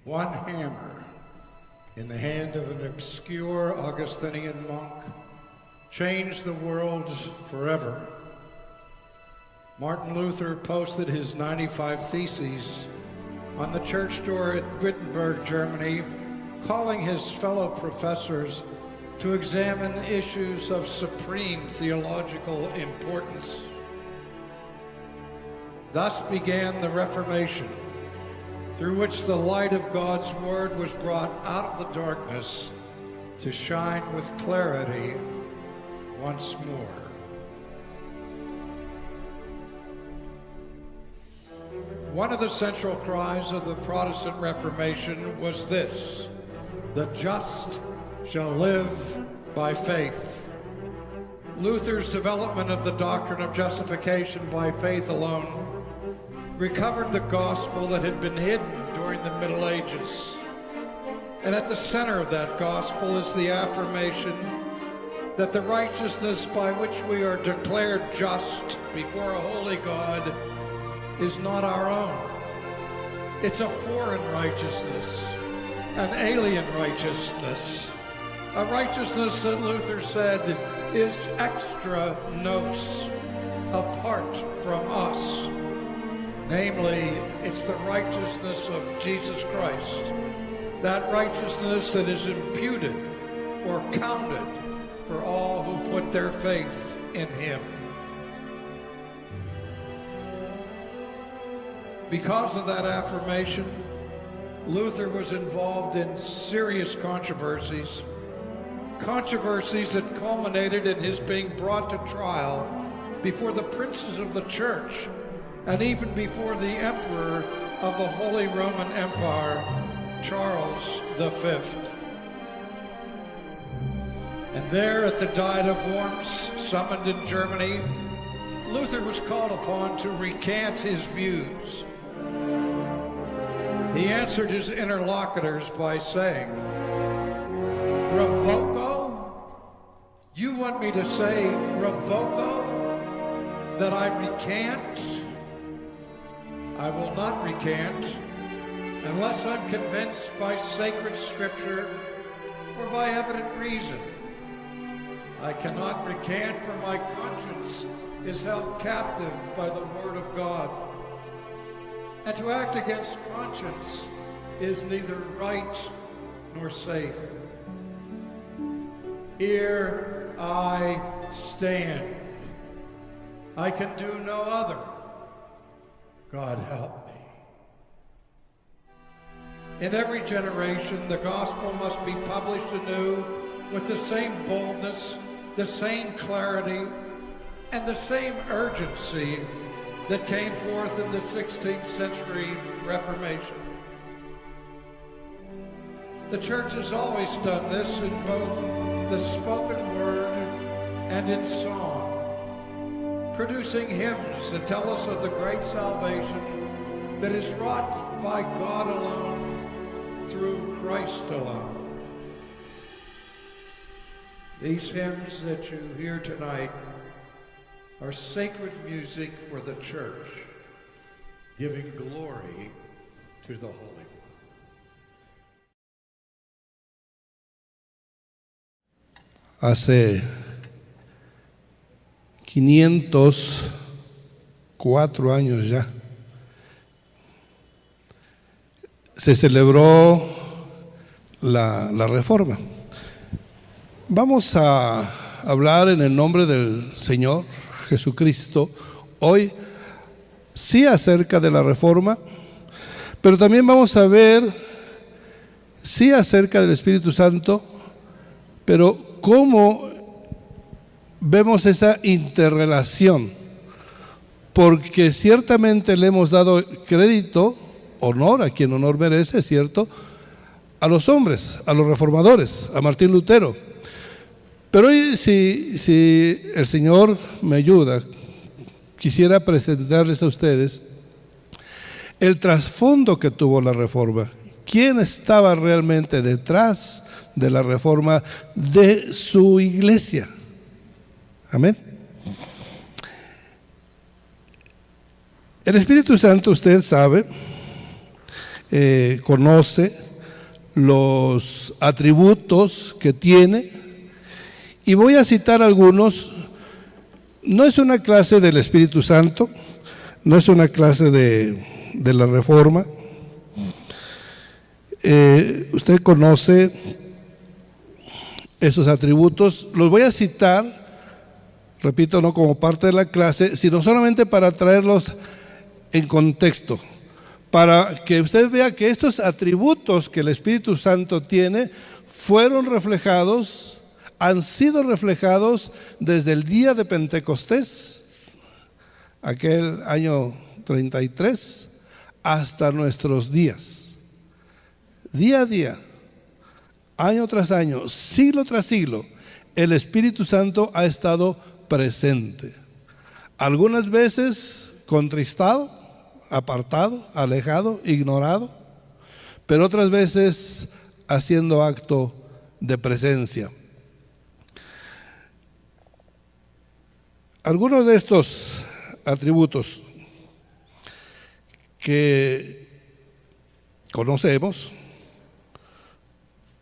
One hammer in the hand of an obscure Augustinian monk changed the world forever. Martin Luther posted his 95 Theses on the church door at Wittenberg, Germany, calling his fellow professors to examine issues of supreme theological importance. Thus began the Reformation, through which the light of God's Word was brought out of the darkness to shine with clarity once more. One of the central cries of the Protestant Reformation was this: the just shall live by faith. Luther's development of the doctrine of justification by faith alone recovered the gospel that had been hidden during the Middle Ages. And at the center of that gospel is the affirmation that the righteousness by which we are declared just before a holy God is not our own. It's a foreign righteousness, an alien righteousness, a righteousness that Luther said is extra nos, apart from us. Namely, it's the righteousness of Jesus Christ, that righteousness that is imputed or counted for all who put their faith in him. Because of that affirmation, Luther was involved in serious controversies that culminated in his being brought to trial before the princes of the church and even before the emperor of the Holy Roman Empire, Charles V. And there at the Diet of Worms, summoned in Germany, Luther was called upon to recant his views. He answered his interlocutors by saying, "Revoco? You want me to say revoco? That I recant? I will not recant unless I'm convinced by sacred scripture or by evident reason. I cannot recant, for my conscience is held captive by the word of God. And to act against conscience is neither right nor safe. Here I stand. I can do no other. God help me." In every generation, the gospel must be published anew with the same boldness, the same clarity, and the same urgency that came forth in the 16th century Reformation. The church has always done this in both the spoken word and in song, producing hymns that tell us of the great salvation that is wrought by God alone, through Christ alone. These hymns that you hear tonight are sacred music for the church, giving glory to the Holy One. Hace 504 años ya se celebró la Reforma. Vamos a hablar en el nombre del Señor Jesucristo hoy, sí, acerca de la Reforma, pero también vamos a ver, sí, acerca del Espíritu Santo, pero cómo vemos esa interrelación, porque ciertamente le hemos dado crédito, honor a quien honor merece, ¿cierto?, a los hombres, a los reformadores, a Martín Lutero. Pero hoy, si el Señor me ayuda, quisiera presentarles a ustedes el trasfondo que tuvo la Reforma. ¿Quién estaba realmente detrás de la Reforma de su iglesia? Amén. El Espíritu Santo, usted sabe, conoce los atributos que tiene, y voy a citar algunos. No es una clase del Espíritu Santo, no es una clase de la Reforma. Usted conoce esos atributos, los voy a citar, repito, no como parte de la clase, sino solamente para traerlos en contexto, para que usted vea que estos atributos que el Espíritu Santo tiene fueron reflejados, han sido reflejados desde el día de Pentecostés, aquel año 33, hasta nuestros días. Día a día, año tras año, siglo tras siglo, el Espíritu Santo ha estado presente. Algunas veces contristado, apartado, alejado, ignorado, pero otras veces haciendo acto de presencia. Algunos de estos atributos que conocemos,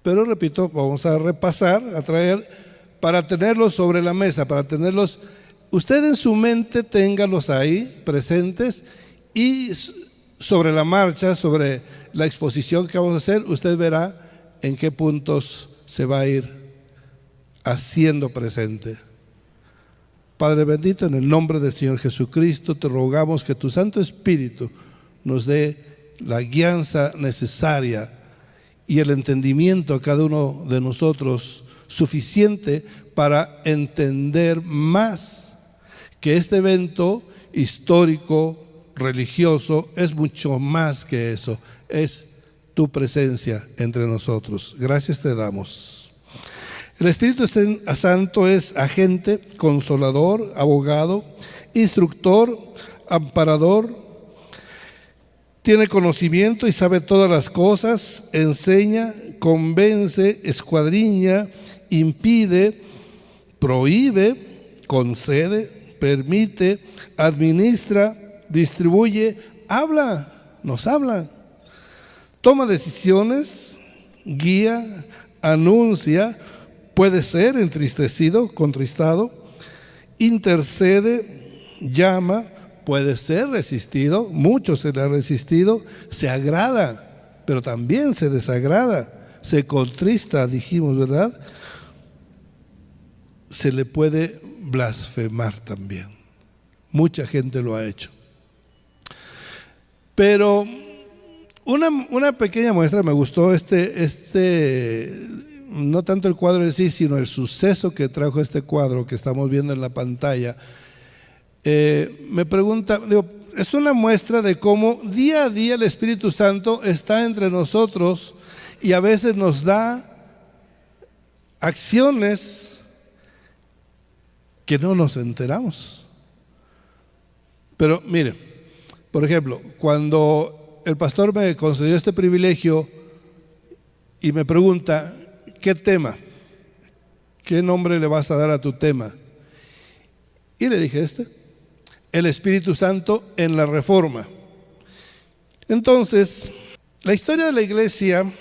pero repito, vamos a repasar, a traer, para tenerlos sobre la mesa, para tenerlos, usted en su mente téngalos ahí presentes, y sobre la marcha, sobre la exposición que vamos a hacer, usted verá en qué puntos se va a ir haciendo presente. Padre bendito, en el nombre del Señor Jesucristo, te rogamos que tu Santo Espíritu nos dé la guianza necesaria y el entendimiento a cada uno de nosotros suficiente para entender más que este evento histórico, religioso, es mucho más que eso, es tu presencia entre nosotros. Gracias te damos. El Espíritu Santo es agente, consolador, abogado, instructor, amparador, tiene conocimiento y sabe todas las cosas, enseña, convence, escuadriña, impide, prohíbe, concede, permite, administra, distribuye, habla, nos habla, toma decisiones, guía, anuncia, puede ser entristecido, contristado, intercede, llama, puede ser resistido, mucho se le ha resistido, se agrada, pero también se desagrada, se contrista, dijimos, ¿verdad? Se le puede blasfemar también. Mucha gente lo ha hecho. Pero una pequeña muestra, me gustó no tanto el cuadro en sí, sino el suceso que trajo este cuadro que estamos viendo en la pantalla. Me pregunta, es una muestra de cómo día a día el Espíritu Santo está entre nosotros y a veces nos da acciones que no nos enteramos. Pero mire, por ejemplo, cuando el pastor me concedió este privilegio y me pregunta, ¿qué tema? ¿Qué nombre le vas a dar a tu tema? Y le dije el Espíritu Santo en la Reforma. Entonces, la historia de la iglesia,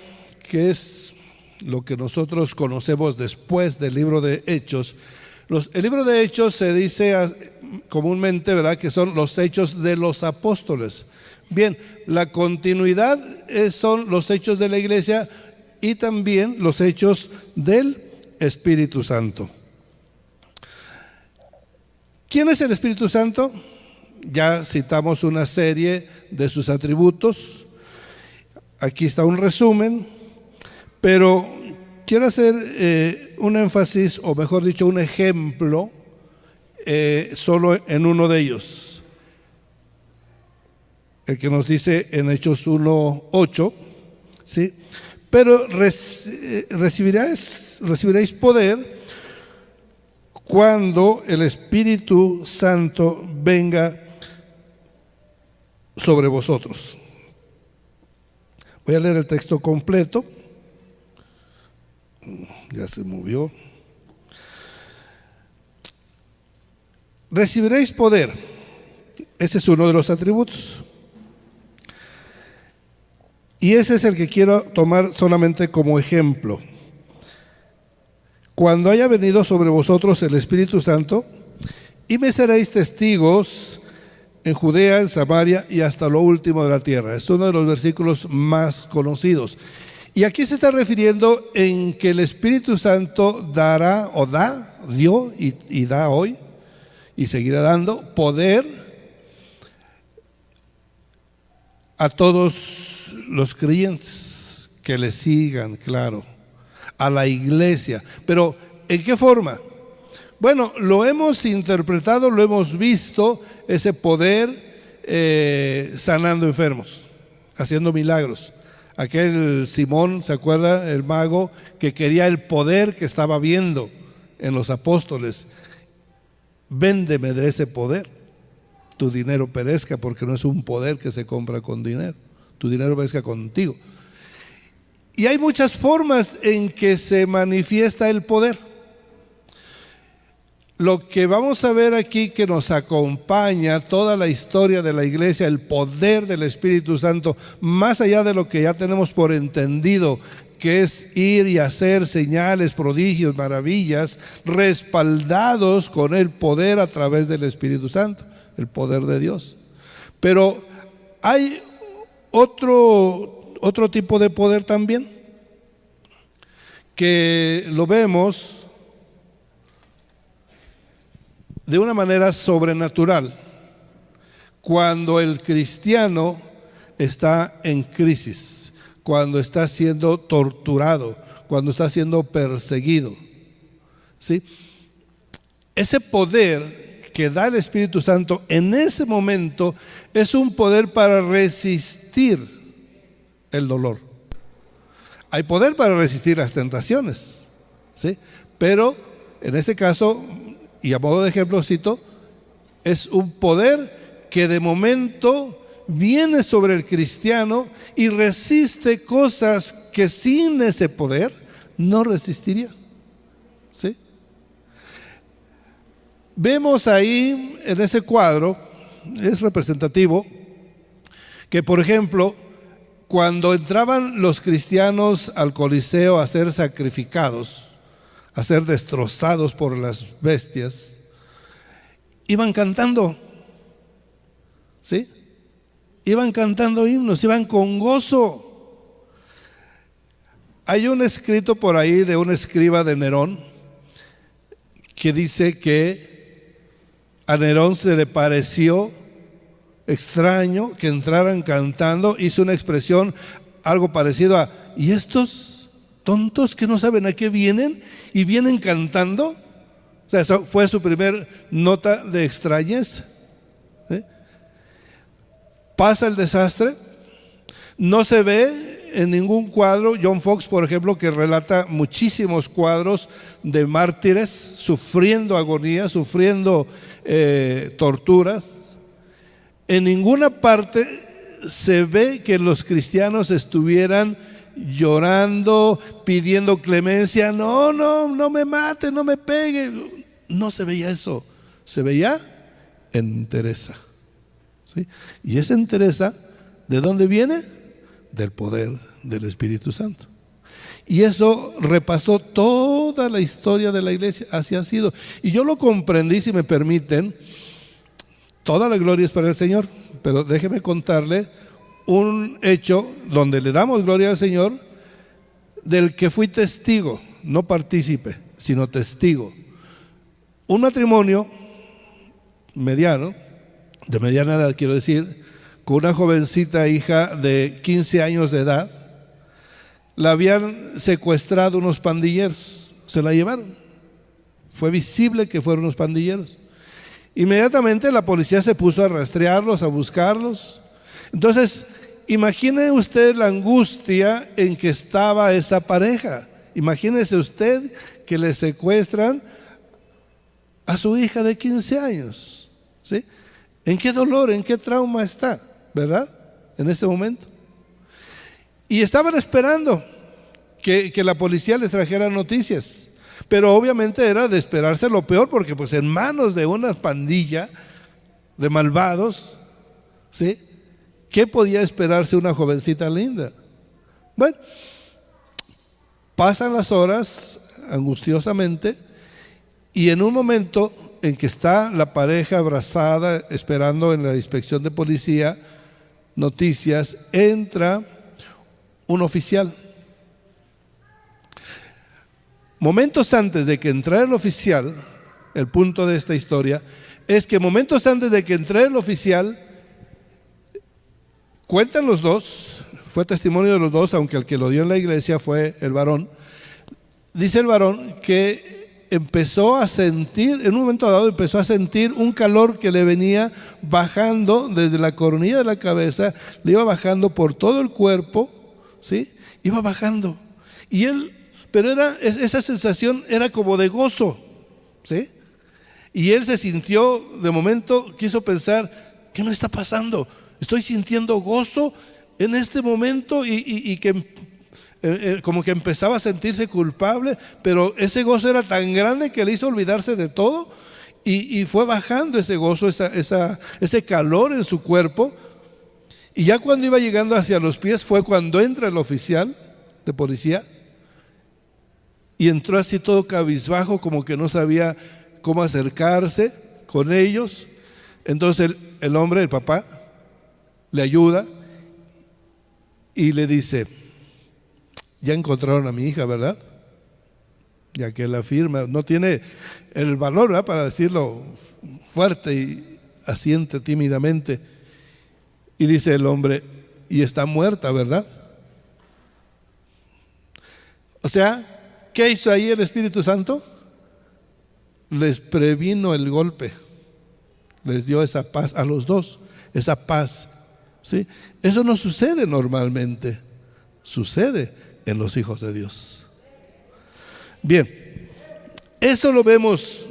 que es lo que nosotros conocemos después del libro de Hechos, el libro de Hechos se dice comúnmente, ¿verdad?, que son los hechos de los apóstoles. Bien, la continuidad son los hechos de la iglesia y también los hechos del Espíritu Santo. ¿Quién es el Espíritu Santo? Ya citamos una serie de sus atributos. Aquí está un resumen, pero quiero hacer un énfasis, o mejor dicho, un ejemplo solo en uno de ellos. El que nos dice en Hechos 1:8, ¿sí? Pero recibiréis poder cuando el Espíritu Santo venga sobre vosotros. Voy a leer el texto completo. Ya se movió. Recibiréis poder. Ese es uno de los atributos. Y ese es el que quiero tomar solamente como ejemplo. Cuando haya venido sobre vosotros el Espíritu Santo, y me seréis testigos en Judea, en Samaria y hasta lo último de la tierra. Es uno de los versículos más conocidos. Y aquí se está refiriendo en que el Espíritu Santo dará o dio y da hoy y seguirá dando poder a todos los creyentes que le sigan, claro, a la iglesia. Pero ¿en qué forma? Bueno, lo hemos interpretado, lo hemos visto, ese poder sanando enfermos, haciendo milagros. Aquel Simón, ¿se acuerda? El mago que quería el poder que estaba viendo en los apóstoles. Véndeme de ese poder, tu dinero perezca, porque no es un poder que se compra con dinero, tu dinero perezca contigo. Y hay muchas formas en que se manifiesta el poder. Lo que vamos a ver aquí, que nos acompaña toda la historia de la iglesia, el poder del Espíritu Santo, más allá de lo que ya tenemos por entendido, que es ir y hacer señales, prodigios, maravillas, respaldados con el poder a través del Espíritu Santo, el poder de Dios. Pero hay otro tipo de poder también, que lo vemos de una manera sobrenatural, cuando el cristiano está en crisis, cuando está siendo torturado, cuando está siendo perseguido, ¿sí? Ese poder que da el Espíritu Santo en ese momento es un poder para resistir el dolor. Hay poder para resistir las tentaciones, ¿sí? Pero en este caso, y a modo de ejemplo cito, es un poder que de momento viene sobre el cristiano y resiste cosas que sin ese poder no resistiría, ¿sí? Vemos ahí en ese cuadro, es representativo, que por ejemplo, cuando entraban los cristianos al Coliseo a ser sacrificados, a ser destrozados por las bestias, iban cantando, ¿sí? Iban cantando himnos, iban con gozo. Hay un escrito por ahí de un escriba de Nerón que dice que a Nerón se le pareció extraño que entraran cantando, hizo una expresión algo parecido a: ¿y estos tontos que no saben a qué vienen y vienen cantando? O sea, eso fue su primer nota de extrañez, ¿sí? Pasa el desastre, no se ve en ningún cuadro. John Fox, por ejemplo, que relata muchísimos cuadros de mártires sufriendo agonía, sufriendo torturas. En ninguna parte se ve que los cristianos estuvieran llorando, pidiendo clemencia. No me mate, no me pegue. No se veía eso. Se veía entereza, ¿sí? Y esa entereza, ¿de dónde viene? Del poder del Espíritu Santo. Y eso repasó toda la historia de la iglesia, así ha sido. Y yo lo comprendí, si me permiten. Toda la gloria es para el Señor, pero déjeme contarle un hecho donde le damos gloria al Señor, del que fui testigo, no partícipe, sino testigo. Un matrimonio mediano, de mediana edad quiero decir, con una jovencita hija de 15 años de edad, la habían secuestrado unos pandilleros, se la llevaron. Fue visible que fueron unos pandilleros. Inmediatamente la policía se puso a rastrearlos, a buscarlos. Entonces, imagine usted la angustia en que estaba esa pareja. Imagínese usted que le secuestran a su hija de 15 años, ¿sí? ¿En qué dolor, en qué trauma está, verdad? En ese momento. Y estaban esperando que la policía les trajera noticias. Pero obviamente era de esperarse lo peor, porque pues en manos de una pandilla de malvados, ¿sí? ¿Qué podía esperarse una jovencita linda? Bueno, pasan las horas angustiosamente y en un momento en que está la pareja abrazada esperando en la inspección de policía noticias, entra un oficial. Momentos antes de que entrara el oficial, el punto de esta historia es que momentos antes de que entrara el oficial, cuentan los dos, fue testimonio de los dos, aunque el que lo dio en la iglesia fue el varón. Dice el varón que empezó a sentir, en un momento dado empezó a sentir un calor que le venía bajando desde la coronilla de la cabeza, le iba bajando por todo el cuerpo, ¿sí? Iba bajando. Y él, pero esa sensación era como de gozo, ¿sí? Y él se sintió, de momento quiso pensar, ¿qué me está pasando? Estoy sintiendo gozo en este momento y que como que empezaba a sentirse culpable, pero ese gozo era tan grande que le hizo olvidarse de todo y fue bajando ese gozo, ese calor en su cuerpo. Y ya cuando iba llegando hacia los pies fue cuando entra el oficial de policía y entró así todo cabizbajo, como que no sabía cómo acercarse con ellos. Entonces el hombre, el papá, le ayuda y le dice: ya encontraron a mi hija, ¿verdad? Ya que la firma no tiene el valor, ¿verdad?, para decirlo fuerte, y asiente tímidamente. Y dice el hombre: y está muerta, ¿verdad? O sea, ¿qué hizo ahí el Espíritu Santo? Les previno el golpe, les dio esa paz a los dos, esa paz, ¿sí? Eso no sucede normalmente, sucede en los hijos de Dios. Bien, eso lo vemos.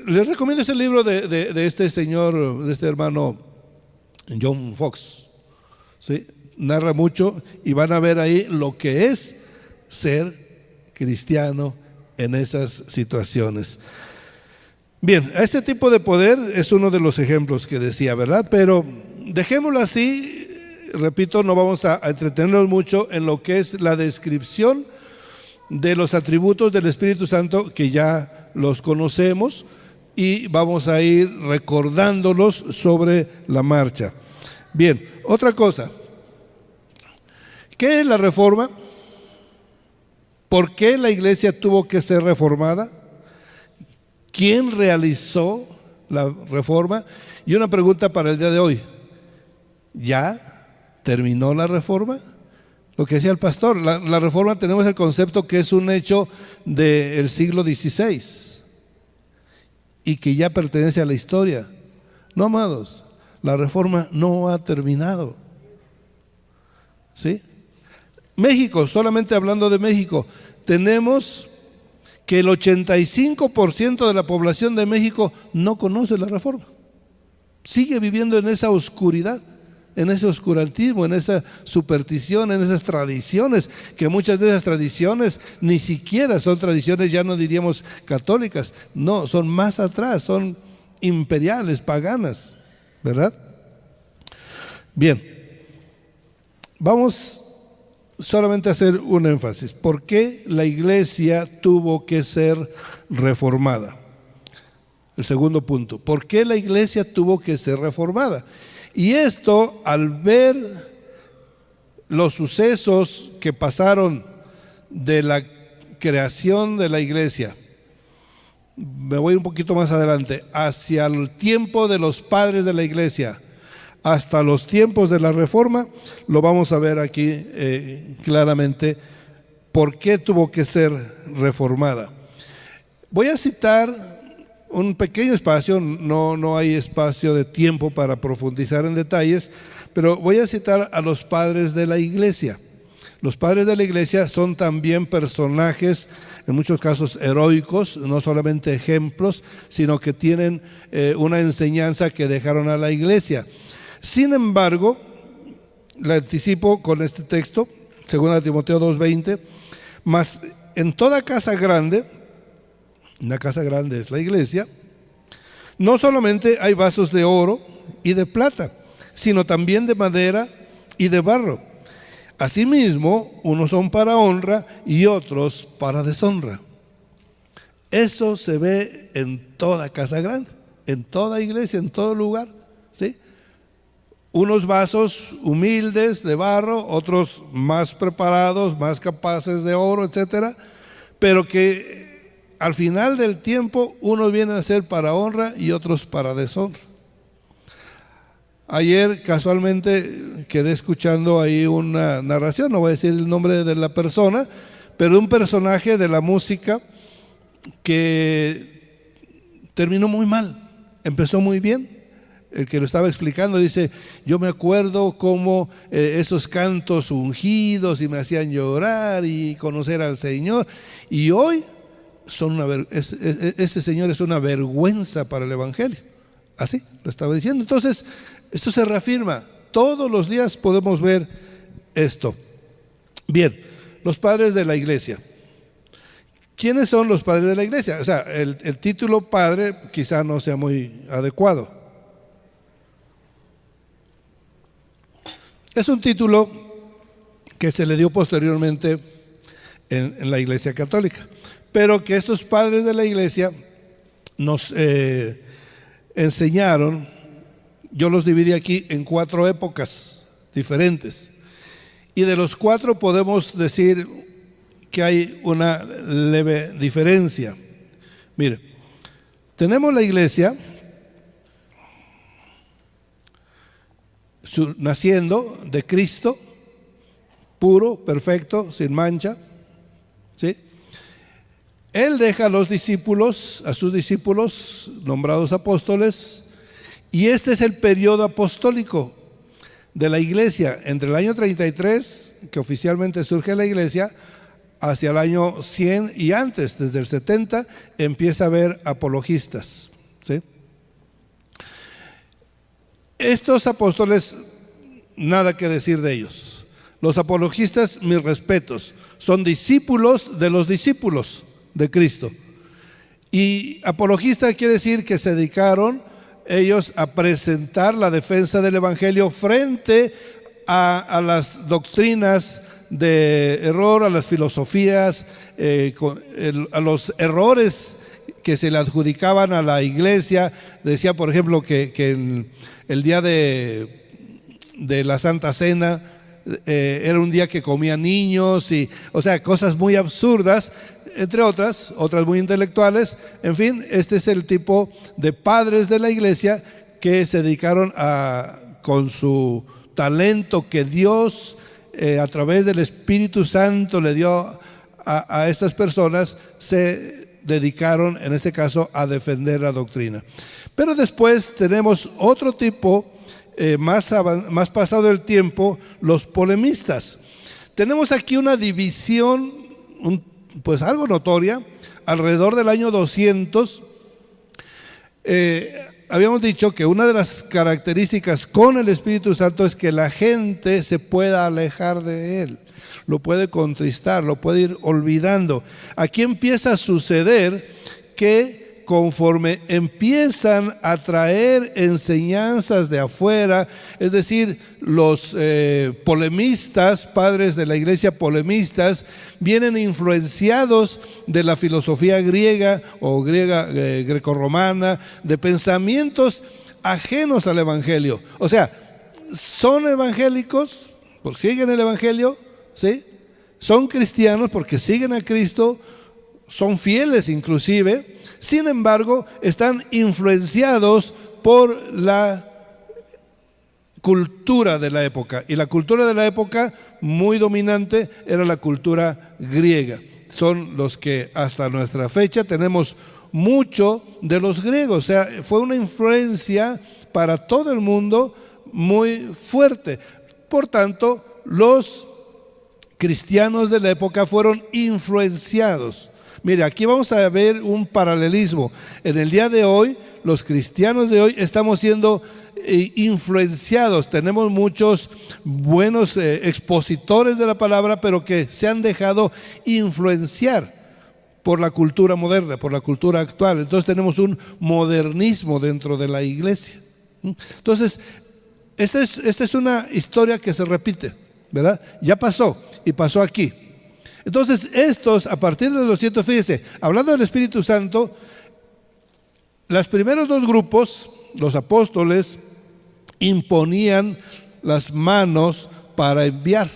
Les recomiendo este libro de este señor, de este hermano John Fox, ¿sí? Narra mucho y van a ver ahí lo que es ser cristiano en esas situaciones. Bien, este tipo de poder es uno de los ejemplos que decía, ¿verdad? Pero dejémoslo así. Repito, no vamos a entretenernos mucho en lo que es la descripción de los atributos del Espíritu Santo, que ya los conocemos, y vamos a ir recordándolos sobre la marcha. Bien, otra cosa. ¿Qué es la reforma? ¿Por qué la iglesia tuvo que ser reformada? ¿Quién realizó la reforma? Y una pregunta para el día de hoy: ¿ya terminó la reforma? Lo que decía el pastor, la reforma, tenemos el concepto que es un hecho del siglo XVI y que ya pertenece a la historia. No, amados, la reforma no ha terminado, ¿sí? México, solamente hablando de México, tenemos que el 85% de la población de México no conoce la reforma. Sigue viviendo en esa oscuridad, en ese oscurantismo, en esa superstición, en esas tradiciones, que muchas de esas tradiciones ni siquiera son tradiciones, ya no diríamos católicas, no, son más atrás, son imperiales, paganas, ¿verdad? Bien, vamos solamente a hacer un énfasis. ¿Por qué la iglesia tuvo que ser reformada? El segundo punto, ¿por qué la iglesia tuvo que ser reformada? Y esto, al ver los sucesos que pasaron de la creación de la iglesia, me voy un poquito más adelante, hacia el tiempo de los padres de la iglesia, hasta los tiempos de la reforma, lo vamos a ver aquí claramente, por qué tuvo que ser reformada. Voy a citar un pequeño espacio, no hay espacio de tiempo para profundizar en detalles, pero voy a citar a los padres de la iglesia. Los padres de la iglesia son también personajes, en muchos casos heroicos, no solamente ejemplos, sino que tienen una enseñanza que dejaron a la iglesia. Sin embargo, la anticipo con este texto, 2 Timoteo 2:20, mas en toda casa grande, una casa grande es la iglesia, no solamente hay vasos de oro y de plata, sino también de madera y de barro, Asimismo, unos son para honra y otros para deshonra. Eso se ve en toda casa grande, en toda iglesia, en todo lugar, ¿sí? Unos vasos humildes de barro, otros más preparados, más capaces de oro, etcétera, pero que al final del tiempo unos vienen a ser para honra y otros para deshonra. Ayer casualmente quedé escuchando ahí una narración, no voy a decir el nombre de la persona, pero un personaje de la música que terminó muy mal, empezó muy bien. El que lo estaba explicando dice: yo me acuerdo cómo esos cantos ungidos y me hacían llorar y conocer al Señor, y hoy ese Señor es una vergüenza para el Evangelio. Así lo estaba diciendo. Entonces, esto se reafirma. Todos los días podemos ver esto. Bien, los padres de la iglesia. ¿Quiénes son los padres de la iglesia? O sea, el título padre quizá no sea muy adecuado. Es un título que se le dio posteriormente en la Iglesia Católica, pero que estos padres de la iglesia nos enseñaron. Yo los dividí aquí en 4 épocas diferentes, y de los 4 podemos decir que hay una leve diferencia. Mire, tenemos la iglesia naciendo de Cristo, puro, perfecto, sin mancha, ¿sí? Él deja a sus discípulos, nombrados apóstoles, y este es el periodo apostólico de la iglesia, entre el año 33, que oficialmente surge la iglesia, hacia el año 100 y antes, desde el 70, empieza a haber apologistas, ¿sí? Estos apóstoles, nada que decir de ellos. Los apologistas, mis respetos, son discípulos de los discípulos de Cristo. Y apologista quiere decir que se dedicaron ellos a presentar la defensa del Evangelio frente a las doctrinas de error, a las filosofías, a los errores que se le adjudicaban a la iglesia. Decía, por ejemplo, que el día de la Santa Cena era un día que comían niños, o sea, cosas muy absurdas, entre otras muy intelectuales. En fin, este es el tipo de padres de la iglesia que se dedicaron con su talento que Dios a través del Espíritu Santo le dio a estas personas, se dedicaron en este caso a defender la doctrina. Pero después tenemos otro tipo, más pasado el tiempo, los polemistas. Tenemos aquí una división pues algo notoria. Alrededor del año 200 habíamos dicho que una de las características con el Espíritu Santo es que la gente se pueda alejar de él, lo puede contristar, lo puede ir olvidando. Aquí empieza a suceder que conforme empiezan a traer enseñanzas de afuera, es decir, los polemistas, padres de la iglesia polemistas, vienen influenciados de la filosofía griega o grecorromana, de pensamientos ajenos al Evangelio. O sea, son evangélicos porque siguen el Evangelio, ¿sí? Son cristianos porque siguen a Cristo, son fieles inclusive. Sin embargo, están influenciados por la cultura de la época. Y la cultura de la época muy dominante era la cultura griega. Son los que hasta nuestra fecha tenemos mucho de los griegos. O sea, fue una influencia para todo el mundo muy fuerte. Por tanto, los cristianos de la época fueron influenciados. Mire, aquí vamos a ver un paralelismo. En el día de hoy, los cristianos de hoy estamos siendo influenciados. Tenemos muchos buenos expositores de la palabra, pero que se han dejado influenciar por la cultura moderna, por la cultura actual. Entonces tenemos un modernismo dentro de la iglesia. Entonces, esta es una historia que se repite. ¿verdad? Ya pasó y pasó aquí. Entonces estos, a partir de los 200, fíjese, hablando del Espíritu Santo, los primeros dos grupos, los apóstoles, imponían las manos para enviar,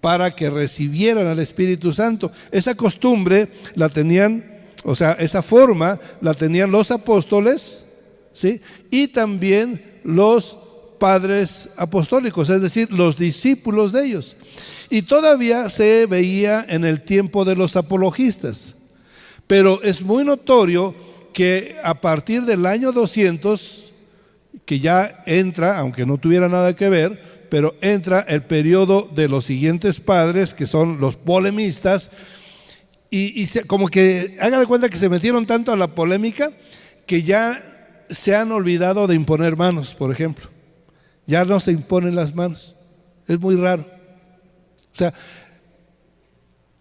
para que recibieran al Espíritu Santo. Esa costumbre la tenían, o sea, esa forma la tenían los apóstoles, ¿sí? Y también los padres apostólicos, es decir, los discípulos de ellos. Y todavía se veía en el tiempo de los apologistas. Pero es muy notorio que a partir del año 200, que ya entra, aunque no tuviera nada que ver, pero entra el periodo de los siguientes padres, que son los polemistas, como que hagan de cuenta que se metieron tanto a la polémica que ya se han olvidado de imponer manos, por ejemplo. Ya no se imponen las manos. Es muy raro. O sea,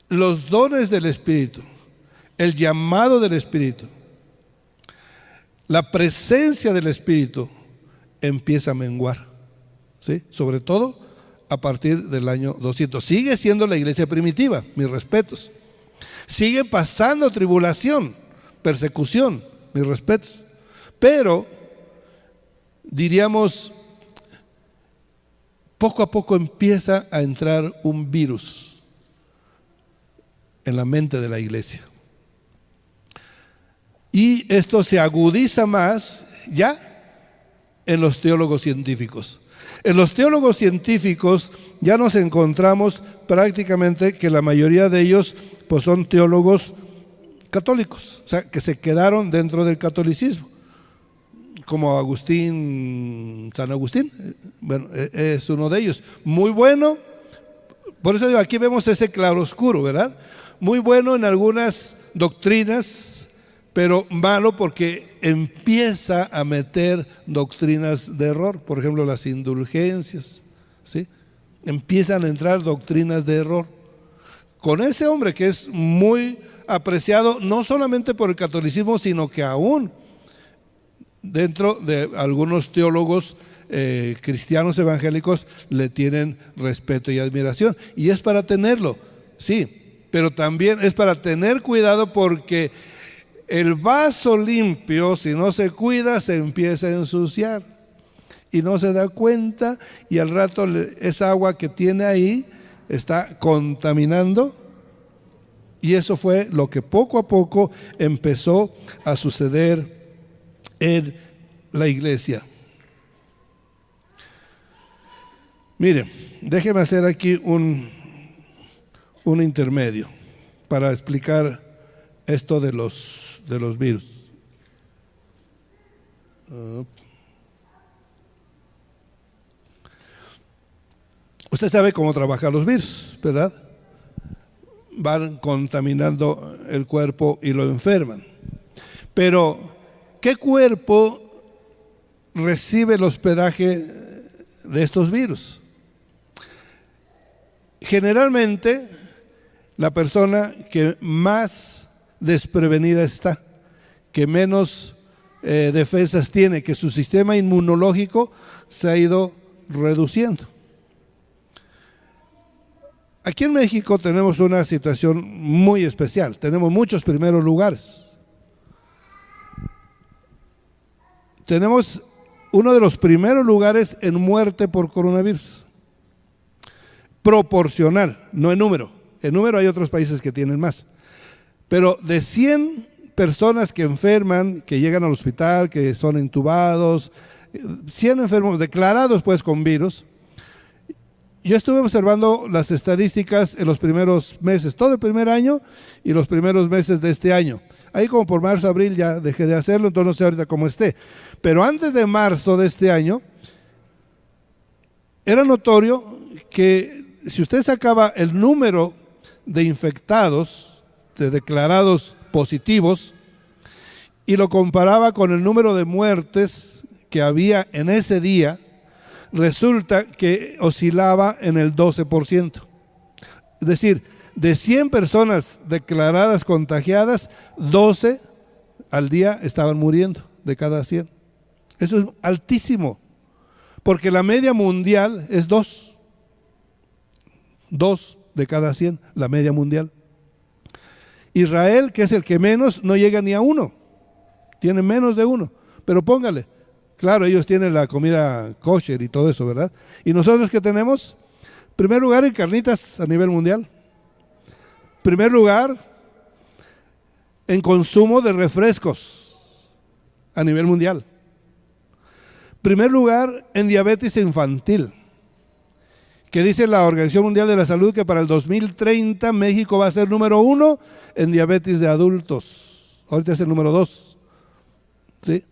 los dones del Espíritu, el llamado del Espíritu, la presencia del Espíritu empieza a menguar, ¿sí? Sobre todo a partir del año 200. Sigue siendo la iglesia primitiva, mis respetos. Sigue pasando tribulación, persecución, mis respetos. Pero, diríamos, poco a poco empieza a entrar un virus en la mente de la iglesia. Y esto se agudiza más ya en los teólogos científicos. En los teólogos científicos ya nos encontramos prácticamente que la mayoría de ellos pues son teólogos católicos, o sea, que se quedaron dentro del catolicismo, como San Agustín, bueno, es uno de ellos, muy bueno. Por eso digo, aquí vemos ese claroscuro, ¿verdad? Muy bueno en algunas doctrinas, pero malo porque empieza a meter doctrinas de error. Por ejemplo, las indulgencias, ¿sí? Empiezan a entrar doctrinas de error. Con ese hombre que es muy apreciado, no solamente por el catolicismo, sino que aún dentro de algunos teólogos cristianos evangélicos le tienen respeto y admiración. Y es para tenerlo, sí, pero también es para tener cuidado porque el vaso limpio, si no se cuida, se empieza a ensuciar y no se da cuenta, y al rato esa agua que tiene ahí está contaminando. Y eso fue lo que poco a poco empezó a suceder en la iglesia. Mire, déjeme hacer aquí un intermedio para explicar esto de los virus. Usted sabe cómo trabajan los virus, ¿verdad? Van contaminando el cuerpo y lo enferman. Pero, ¿qué cuerpo recibe el hospedaje de estos virus? Generalmente, la persona que más desprevenida está, que menos defensas tiene, que su sistema inmunológico se ha ido reduciendo. Aquí en México tenemos una situación muy especial, tenemos muchos primeros lugares. Tenemos uno de los primeros lugares en muerte por coronavirus, proporcional, no en número. En número hay otros países que tienen más, pero de 100 personas que enferman, que llegan al hospital, que son intubados, 100 enfermos declarados pues con virus. Yo estuve observando las estadísticas en los primeros meses, todo el primer año y los primeros meses de este año. Ahí como por marzo, abril ya dejé de hacerlo, entonces no sé ahorita cómo esté. Pero antes de marzo de este año, era notorio que si usted sacaba el número de infectados, de declarados positivos, y lo comparaba con el número de muertes que había en ese día, resulta que oscilaba en el 12%. Es decir, de 100 personas declaradas contagiadas, 12 al día estaban muriendo de cada 100. Eso es altísimo, porque la media mundial es 2. 2 de cada 100, la media mundial. Israel, que es el que menos, no llega ni a 1, tiene menos de 1, pero póngale, claro, ellos tienen la comida kosher y todo eso, ¿verdad? Y nosotros, ¿qué tenemos? Primer lugar en carnitas a nivel mundial. Primer lugar en consumo de refrescos a nivel mundial. Primer lugar en diabetes infantil, que dice la Organización Mundial de la Salud que para el 2030 México va a ser número 1 en diabetes de adultos. Ahorita es el número 2. ¿Sí?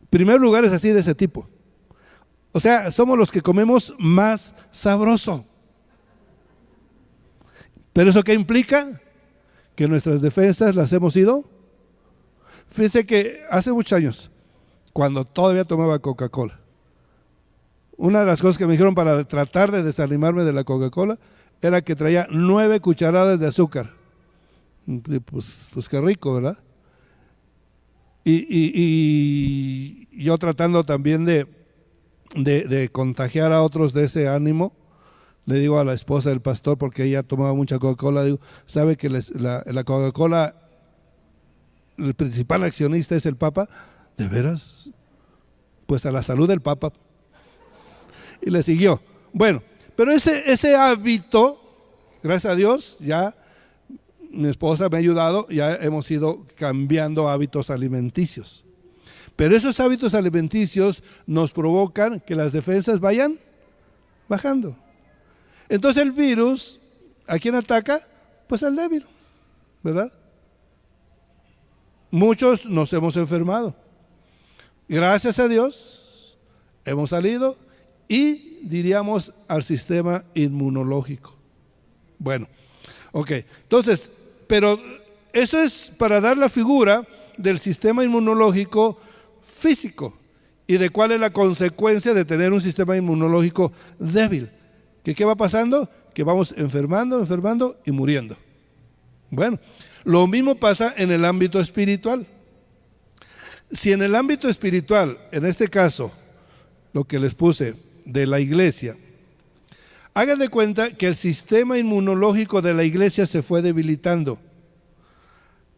Primer lugar es así, de ese tipo. O sea, somos los que comemos más sabroso. ¿Pero eso qué implica? Que nuestras defensas las hemos ido. Fíjense que hace muchos años, cuando todavía tomaba Coca-Cola, una de las cosas que me dijeron para tratar de desanimarme de la Coca-Cola era que traía 9 cucharadas de azúcar. Y pues qué rico, ¿verdad? Y yo tratando también de contagiar a otros de ese ánimo, le digo a la esposa del pastor, porque ella tomaba mucha Coca-Cola, digo, ¿sabe que la Coca-Cola, el principal accionista es el Papa? ¿De veras? Pues a la salud del Papa. Y le siguió. Bueno, pero ese hábito, gracias a Dios, ya mi esposa me ha ayudado, ya hemos ido cambiando hábitos alimenticios. Pero esos hábitos alimenticios nos provocan que las defensas vayan bajando. Entonces el virus, ¿a quién ataca? Pues al débil, ¿verdad? Muchos nos hemos enfermado. Gracias a Dios hemos salido y diríamos al sistema inmunológico. Bueno, ok, entonces, pero eso es para dar la figura del sistema inmunológico físico y de cuál es la consecuencia de tener un sistema inmunológico débil. ¿Qué va pasando? Que vamos enfermando y muriendo. Bueno, lo mismo pasa en el ámbito espiritual. Si en el ámbito espiritual, en este caso, lo que les puse de la iglesia, hagan de cuenta que el sistema inmunológico de la iglesia se fue debilitando.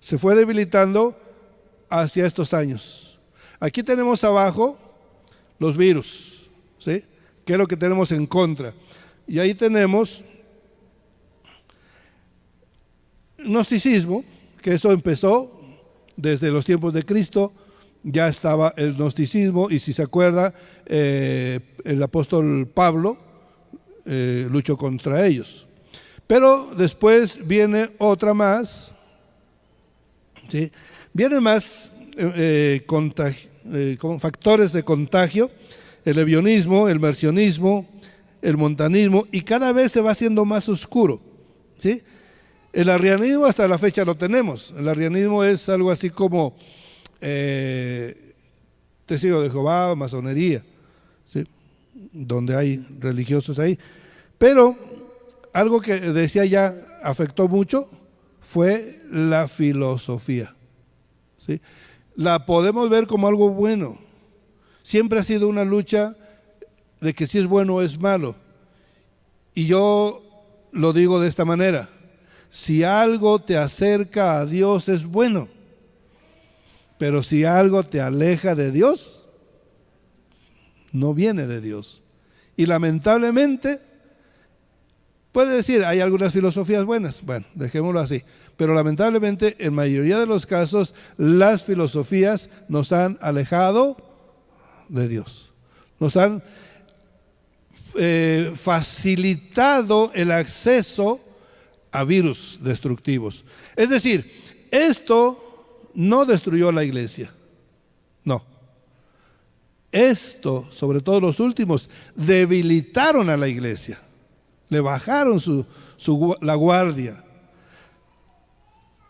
Se fue debilitando hacia estos años. Aquí tenemos abajo los virus, ¿sí? ¿Qué es lo que tenemos en contra? Y ahí tenemos gnosticismo, que eso empezó desde los tiempos de Cristo, ya estaba el gnosticismo, y si se acuerda, el apóstol Pablo luchó contra ellos. Pero después viene otra más, ¿sí? Vienen más factores de contagio, el ebionismo, el mercionismo, el montanismo, y cada vez se va haciendo más oscuro, ¿sí? El arrianismo hasta la fecha lo tenemos. El arrianismo es algo así como Testigo de Jehová, masonería, ¿sí? Donde hay religiosos ahí. Pero algo que decía ya afectó mucho fue la filosofía, ¿sí? La podemos ver como algo bueno. Siempre ha sido una lucha de que si es bueno o es malo. Y yo lo digo de esta manera: si algo te acerca a Dios es bueno, pero si algo te aleja de Dios, no viene de Dios. Y lamentablemente, puede decir, hay algunas filosofías buenas, bueno, dejémoslo así, pero lamentablemente en mayoría de los casos las filosofías nos han alejado de Dios, nos han facilitado el acceso a virus destructivos. Es decir, esto no destruyó la iglesia, no. Esto, sobre todo los últimos, debilitaron a la iglesia, le bajaron la guardia.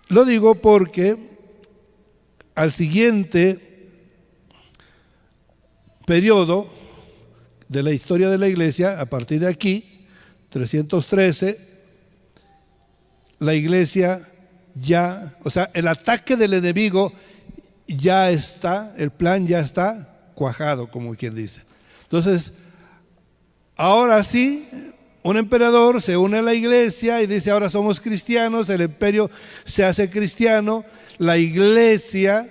Lo digo porque al siguiente periodo de la historia de la iglesia, a partir de aquí, 313, la iglesia ya, o sea, el ataque del enemigo ya está, el plan ya está cuajado, como quien dice. Entonces, ahora sí, un emperador se une a la iglesia y dice: ahora somos cristianos, el imperio se hace cristiano, la iglesia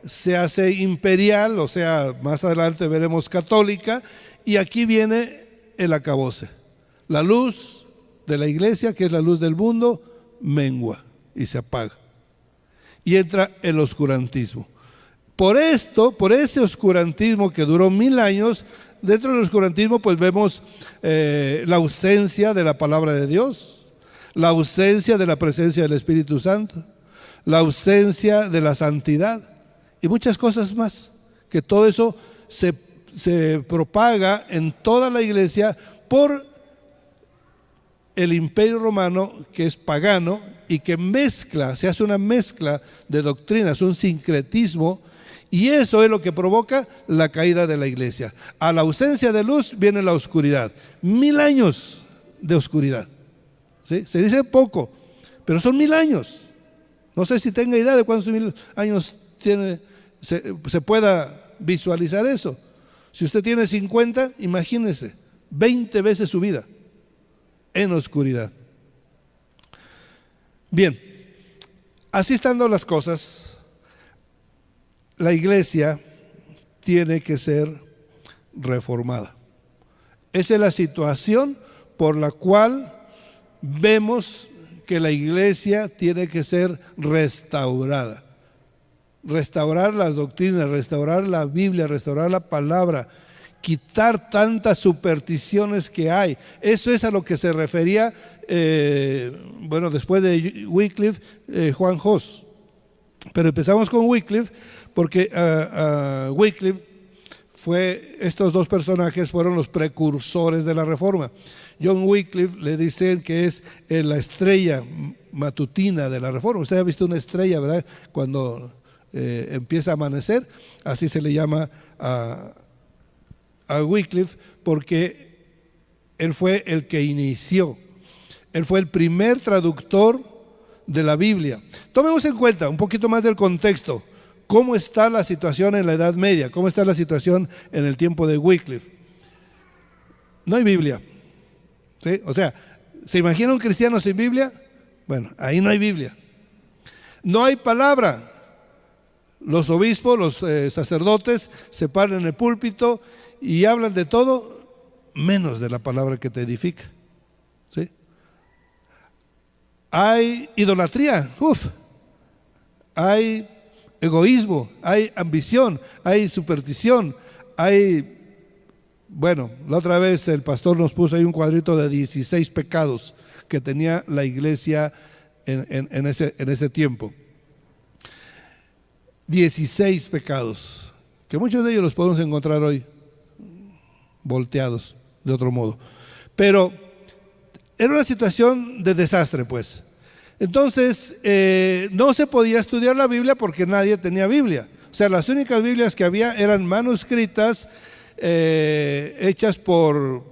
se hace imperial, o sea, más adelante veremos católica, y aquí viene el acabose. La luz de la iglesia, que es la luz del mundo, mengua y se apaga. Y entra el oscurantismo. Por ese oscurantismo que duró 1000 años, dentro del oscurantismo pues vemos la ausencia de la palabra de Dios, la ausencia de la presencia del Espíritu Santo, la ausencia de la santidad y muchas cosas más, que todo eso se propaga en toda la iglesia por el imperio romano, que es pagano y que se hace una mezcla de doctrinas, un sincretismo, y eso es lo que provoca la caída de la iglesia. A la ausencia de luz viene la oscuridad. 1000 años de oscuridad. ¿Sí? Se dice poco, pero son 1000 años. No sé si tenga idea de cuántos 1000 años tiene, se pueda visualizar eso. Si usted tiene 50, imagínese, 20 veces su vida en oscuridad. Bien, así estando las cosas, la iglesia tiene que ser reformada. Esa es la situación por la cual vemos que la iglesia tiene que ser restaurada. Restaurar las doctrinas, restaurar la Biblia, restaurar la palabra, quitar tantas supersticiones que hay. Eso es a lo que se refería, después de Wycliffe, Juan Hus. Pero empezamos con Wycliffe porque Wycliffe estos dos personajes fueron los precursores de la Reforma. John Wycliffe le dicen que es la estrella matutina de la Reforma. Usted ha visto una estrella, ¿verdad? Cuando empieza a amanecer, así se le llama a Wycliffe, porque él fue el que inició, él fue el primer traductor de la Biblia. Tomemos en cuenta un poquito más del contexto, cómo está la situación en la Edad Media, cómo está la situación en el tiempo de Wycliffe. No hay Biblia, ¿sí? O sea, ¿se imagina un cristiano sin Biblia? Bueno, ahí no hay Biblia. No hay palabra. Los obispos, los sacerdotes se paran en el púlpito y hablan de todo menos de la palabra que te edifica. ¿Sí? Hay idolatría, hay egoísmo, hay ambición, hay superstición, la otra vez el pastor nos puso ahí un cuadrito de 16 pecados que tenía la iglesia en ese tiempo. 16 pecados, que muchos de ellos los podemos encontrar hoy volteados de otro modo. Pero era una situación de desastre, pues. Entonces, no se podía estudiar la Biblia porque nadie tenía Biblia. O sea, las únicas Biblias que había eran manuscritas, hechas por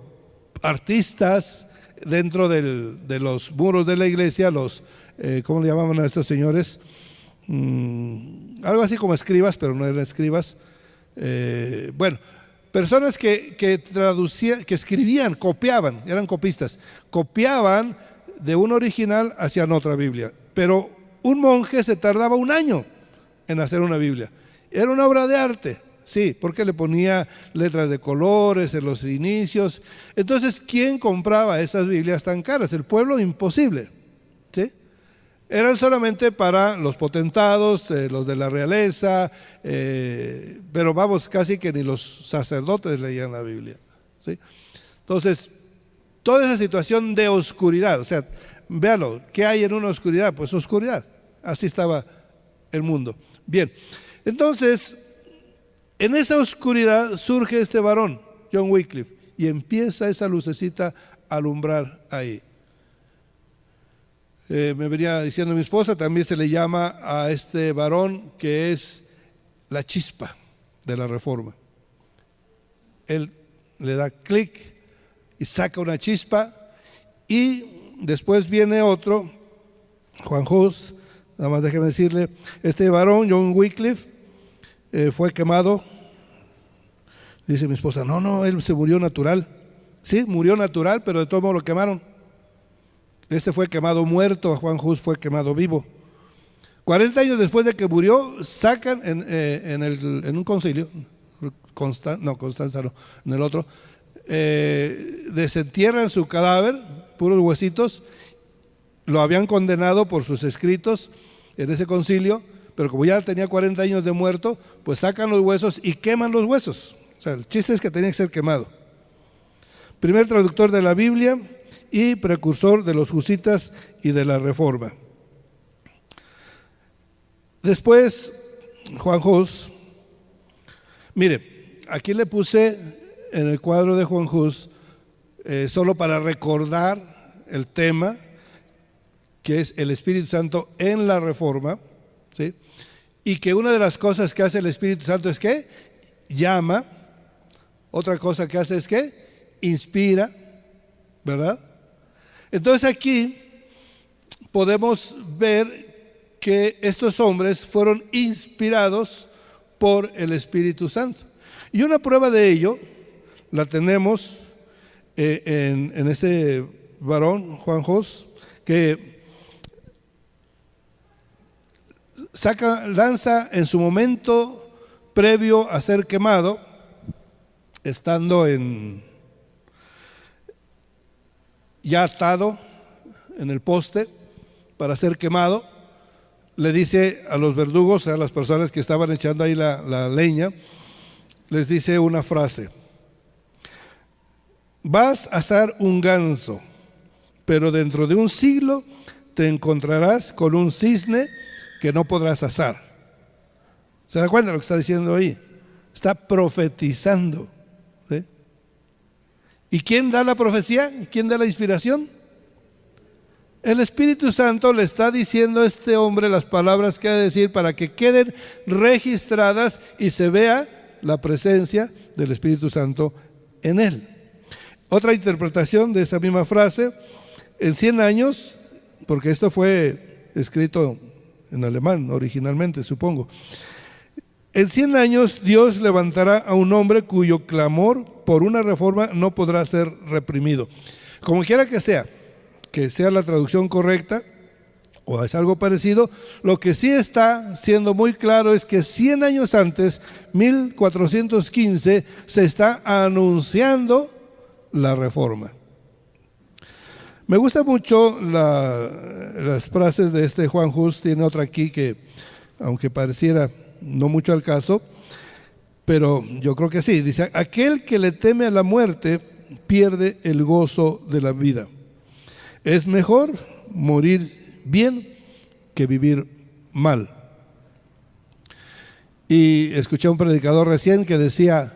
artistas dentro de los muros de la iglesia, ¿cómo le llamaban a estos señores? Algo así como escribas, pero no eran escribas. Personas que traducían, que escribían, copiaban, eran copistas, copiaban de un original hacia otra Biblia. Pero un monje se tardaba 1 año en hacer una Biblia. Era una obra de arte, sí, porque le ponía letras de colores en los inicios. Entonces, ¿quién compraba esas Biblias tan caras? El pueblo, imposible, ¿sí? Eran solamente para los potentados, los de la realeza, pero casi que ni los sacerdotes leían la Biblia, ¿sí? Entonces, toda esa situación de oscuridad, o sea, véalo, ¿qué hay en una oscuridad? Pues oscuridad, así estaba el mundo. Bien, entonces, en esa oscuridad surge este varón, John Wycliffe, y empieza esa lucecita a alumbrar ahí. Me venía diciendo mi esposa, también se le llama a este varón que es la chispa de la Reforma. Él le da clic y saca una chispa, y después viene otro, Juan Hus, nada más déjeme decirle, este varón, John Wycliffe, fue quemado. Dice mi esposa, no, él se murió natural. Sí, murió natural, pero de todo modo lo quemaron. Este fue quemado muerto, Juan Hus fue quemado vivo. 40 años después de que murió, sacan en un concilio, Constanza no, en el otro, desentierran su cadáver, puros huesitos. Lo habían condenado por sus escritos en ese concilio, pero como ya tenía 40 años de muerto, pues sacan los huesos y queman los huesos. O sea, el chiste es que tenía que ser quemado. Primer traductor de la Biblia y precursor de los husitas y de la Reforma. Después, Juan Hus, mire, aquí le puse en el cuadro de Juan Hus, solo para recordar el tema, que es el Espíritu Santo en la Reforma, ¿sí? Y que una de las cosas que hace el Espíritu Santo es que llama, otra cosa que hace es que inspira, ¿verdad? Entonces aquí podemos ver que estos hombres fueron inspirados por el Espíritu Santo. Y una prueba de ello la tenemos en este varón, Juan Hus, que lanza en su momento previo a ser quemado, estando ya atado en el poste para ser quemado, le dice a los verdugos, a las personas que estaban echando ahí la leña, les dice una frase: vas a asar un ganso, pero dentro de un siglo te encontrarás con un cisne que no podrás asar. ¿Se da cuenta de lo que está diciendo ahí? Está profetizando, ¿sí? ¿Y quién da la profecía? ¿Quién da la inspiración? El Espíritu Santo le está diciendo a este hombre las palabras que ha de decir para que queden registradas y se vea la presencia del Espíritu Santo en él. Otra interpretación de esa misma frase: en 100 años, porque esto fue escrito en alemán originalmente, supongo. En 100 años Dios levantará a un hombre cuyo clamor por una reforma no podrá ser reprimido. Como quiera que sea la traducción correcta o es algo parecido, lo que sí está siendo muy claro es que 100 años antes, 1415, se está anunciando la reforma. Me gusta mucho las frases de este Juan Hus. Tiene otra aquí que, aunque pareciera no mucho al caso, pero yo creo que sí. Dice: aquel que le teme a la muerte pierde el gozo de la vida. Es mejor morir bien que vivir mal. Y escuché a un predicador recién que decía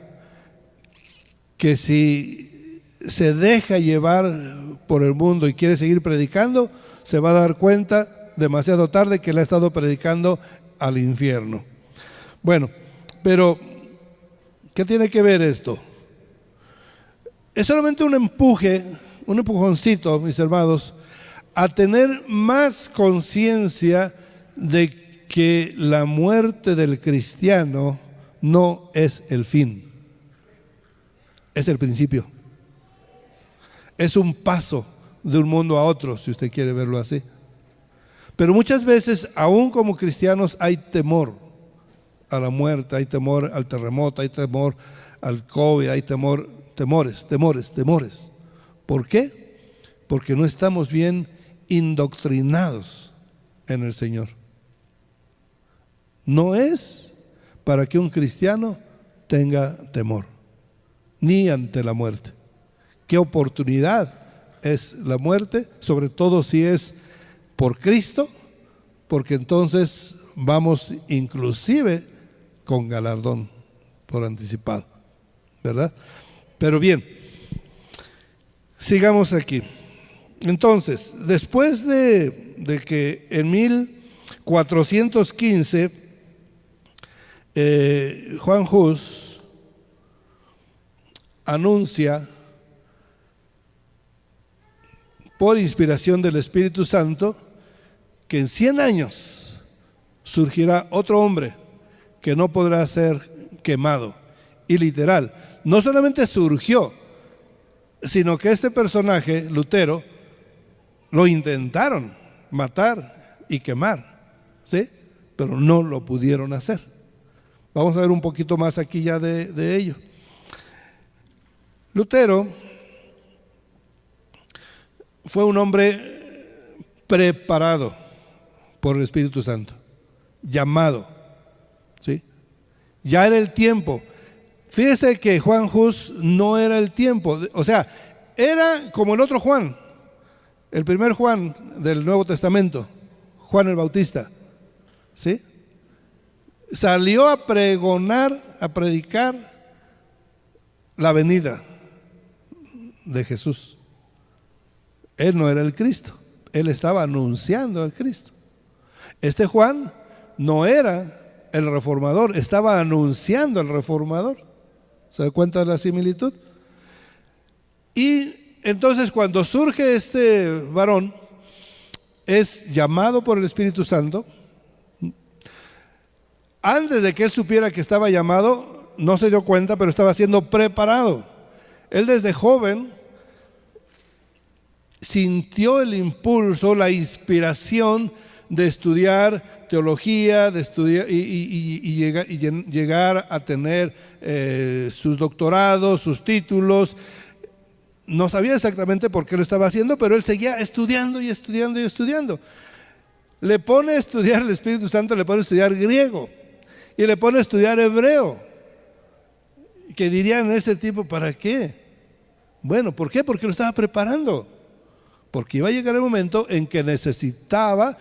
que si se deja llevar por el mundo y quiere seguir predicando, se va a dar cuenta demasiado tarde que le ha estado predicando al infierno. Bueno, pero ¿qué tiene que ver esto? Es solamente un empujoncito, mis hermanos, a tener más conciencia de que la muerte del cristiano no es el fin, es el principio. Es un paso de un mundo a otro, si usted quiere verlo así. Pero muchas veces, aún como cristianos, hay temor a la muerte, hay temor al terremoto, hay temor al COVID, hay temores. ¿Por qué? Porque no estamos bien indoctrinados en el Señor. No es para que un cristiano tenga temor, ni ante la muerte. ¿Qué oportunidad es la muerte? Sobre todo si es por Cristo, porque entonces vamos inclusive con galardón por anticipado, ¿verdad? Pero bien, sigamos aquí. Entonces, después de que en 1415 Juan Hus anuncia por inspiración del Espíritu Santo que en 100 años surgirá otro hombre que no podrá ser quemado. Y literal, no solamente surgió, sino que este personaje, Lutero, lo intentaron matar y quemar, ¿sí? Pero no lo pudieron hacer. Vamos a ver un poquito más aquí ya de ello. Lutero fue un hombre preparado por el Espíritu Santo, llamado, ¿sí? Ya era el tiempo. Fíjese que Juan Hus no era el tiempo, o sea, era como el otro Juan, el primer Juan del Nuevo Testamento, Juan el Bautista, ¿sí? Salió a pregonar, a predicar la venida de Jesús. Él no era el Cristo, él estaba anunciando al Cristo. Este Juan no era el reformador, estaba anunciando al reformador. ¿Se da cuenta de la similitud? Y entonces cuando surge este varón, es llamado por el Espíritu Santo. Antes de que él supiera que estaba llamado, no se dio cuenta, pero estaba siendo preparado. Él desde joven sintió el impulso, la inspiración de estudiar teología, de estudiar y llegar a tener sus doctorados, sus títulos. No sabía exactamente por qué lo estaba haciendo, pero él seguía estudiando y estudiando y estudiando. Le pone a estudiar el Espíritu Santo, le pone a estudiar griego y le pone a estudiar hebreo. Que dirían ese tipo, ¿para qué? Bueno, ¿por qué? Porque lo estaba preparando. Porque iba a llegar el momento en que necesitaba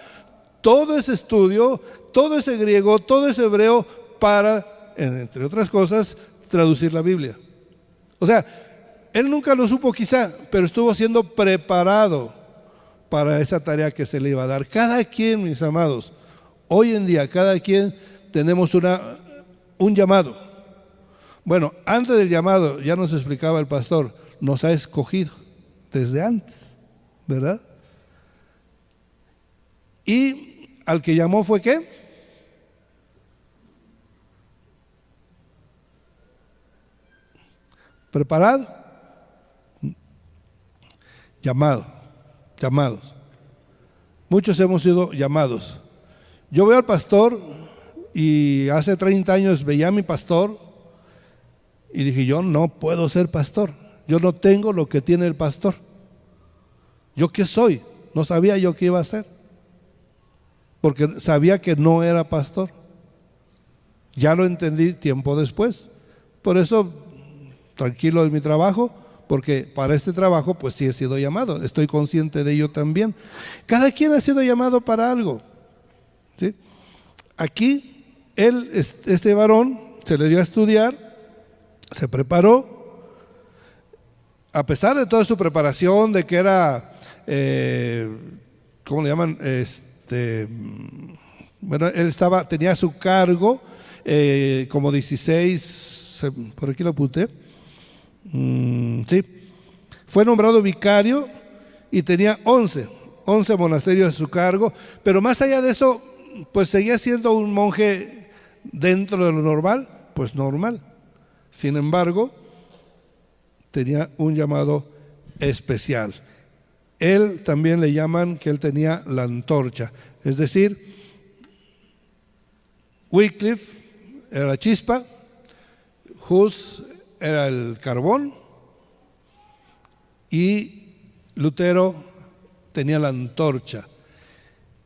todo ese estudio, todo ese griego, todo ese hebreo para, entre otras cosas, traducir la Biblia. O sea, él nunca lo supo quizá, pero estuvo siendo preparado para esa tarea que se le iba a dar. Cada quien, mis amados, hoy en día, cada quien tenemos un llamado. Bueno, antes del llamado, ya nos explicaba el pastor, nos ha escogido desde antes, ¿verdad? Y al que llamó fue ¿qué? Preparado, llamados. Muchos hemos sido llamados. Yo veo al pastor y hace 30 años veía a mi pastor y dije, yo no puedo ser pastor, yo no tengo lo que tiene el pastor. ¿Yo qué soy? No sabía yo qué iba a hacer, porque sabía que no era pastor. Ya lo entendí tiempo después. Por eso, tranquilo en mi trabajo, porque para este trabajo pues sí he sido llamado, estoy consciente de ello también. Cada quien ha sido llamado para algo, ¿sí? Aquí, este varón se le dio a estudiar, se preparó, a pesar de toda su preparación, de que era, ¿cómo le llaman? Bueno, él tenía a su cargo como 16, por aquí lo apunté, sí, fue nombrado vicario y tenía 11 monasterios a su cargo, pero más allá de eso, pues seguía siendo un monje dentro de lo normal, pues normal. Sin embargo, tenía un llamado especial. Él también le llaman que él tenía la antorcha, es decir, Wycliffe era la chispa, Hus era el carbón y Lutero tenía la antorcha.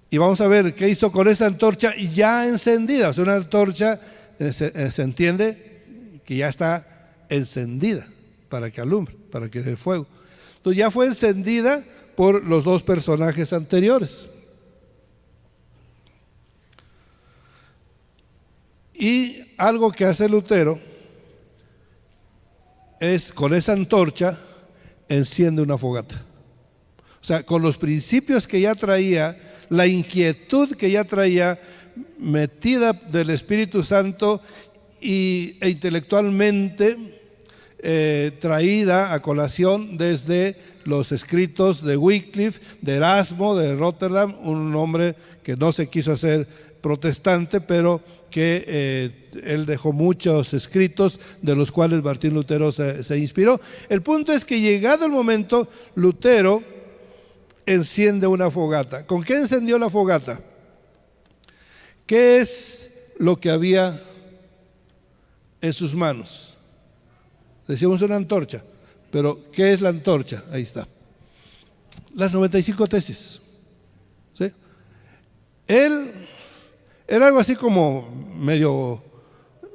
Y vamos a ver qué hizo con esa antorcha ya encendida. O sea, una antorcha se entiende que ya está encendida para que alumbre, para que dé fuego. Entonces ya fue encendida por los dos personajes anteriores. Y algo que hace Lutero es, con esa antorcha, enciende una fogata. O sea, con los principios que ya traía, la inquietud que ya traía, metida del Espíritu Santo e intelectualmente traída a colación desde los escritos de Wycliffe, de Erasmo, de Rotterdam, un hombre que no se quiso hacer protestante, pero que él dejó muchos escritos de los cuales Martín Lutero se inspiró. El punto es que llegado el momento, Lutero enciende una fogata. ¿Con qué encendió la fogata? ¿Qué es lo que había en sus manos? Decíamos una antorcha, pero ¿qué es la antorcha? Ahí está. Las 95 tesis. ¿Sí? Él era algo así como medio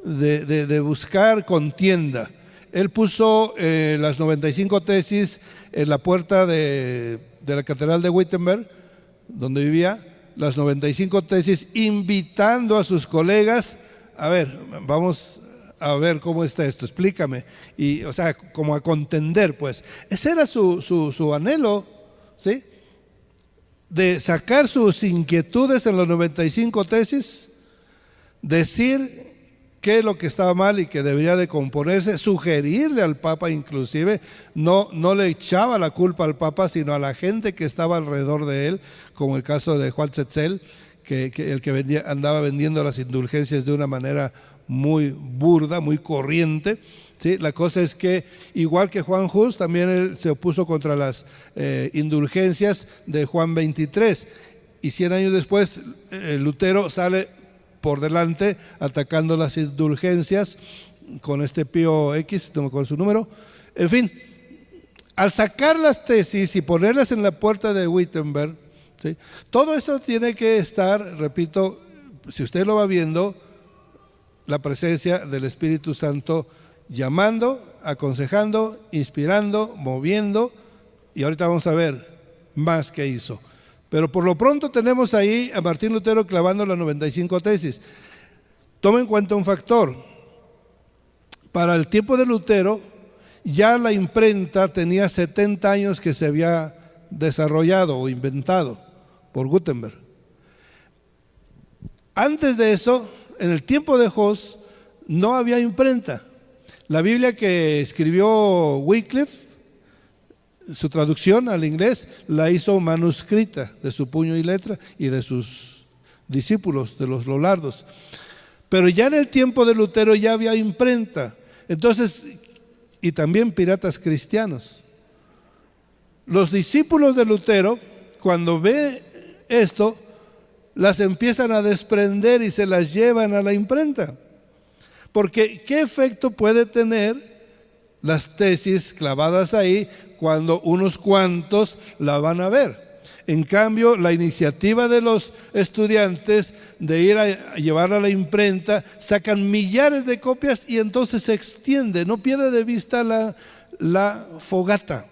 de buscar contienda. Él puso las 95 tesis en la puerta de la Catedral de Wittenberg, donde vivía, las 95 tesis, invitando a sus colegas, a ver, vamos a ver cómo está esto, explícame. Y, o sea, como a contender, pues. Ese era su anhelo, ¿sí? De sacar sus inquietudes en las 95 tesis, decir qué es lo que estaba mal y que debería de componerse, sugerirle al Papa inclusive, no le echaba la culpa al Papa, sino a la gente que estaba alrededor de él, como el caso de Juan Tetzel, que el que andaba vendiendo las indulgencias de una manera muy burda, muy corriente. ¿Sí? La cosa es que, igual que Juan Hus, también él se opuso contra las indulgencias de Juan 23. Y 100 años después, Lutero sale por delante atacando las indulgencias con este Pío X, no me acuerdo su número. En fin, al sacar las tesis y ponerlas en la puerta de Wittenberg, ¿sí? Todo eso tiene que estar, repito, si usted lo va viendo, la presencia del Espíritu Santo llamando, aconsejando, inspirando, moviendo, y ahorita vamos a ver más que hizo. Pero por lo pronto tenemos ahí a Martín Lutero clavando las 95 tesis. Toma en cuenta un factor. Para el tiempo de Lutero, ya la imprenta tenía 70 años que se había desarrollado o inventado por Gutenberg. Antes de eso, en el tiempo de Hus, no había imprenta. La Biblia que escribió Wycliffe, su traducción al inglés, la hizo manuscrita de su puño y letra y de sus discípulos, de los lollardos. Pero ya en el tiempo de Lutero ya había imprenta. Entonces, y también piratas cristianos. Los discípulos de Lutero, cuando ve esto, las empiezan a desprender y se las llevan a la imprenta. Porque ¿qué efecto puede tener las tesis clavadas ahí cuando unos cuantos la van a ver? En cambio, la iniciativa de los estudiantes de ir a llevarla a la imprenta, sacan millares de copias y entonces se extiende, no pierde de vista la fogata.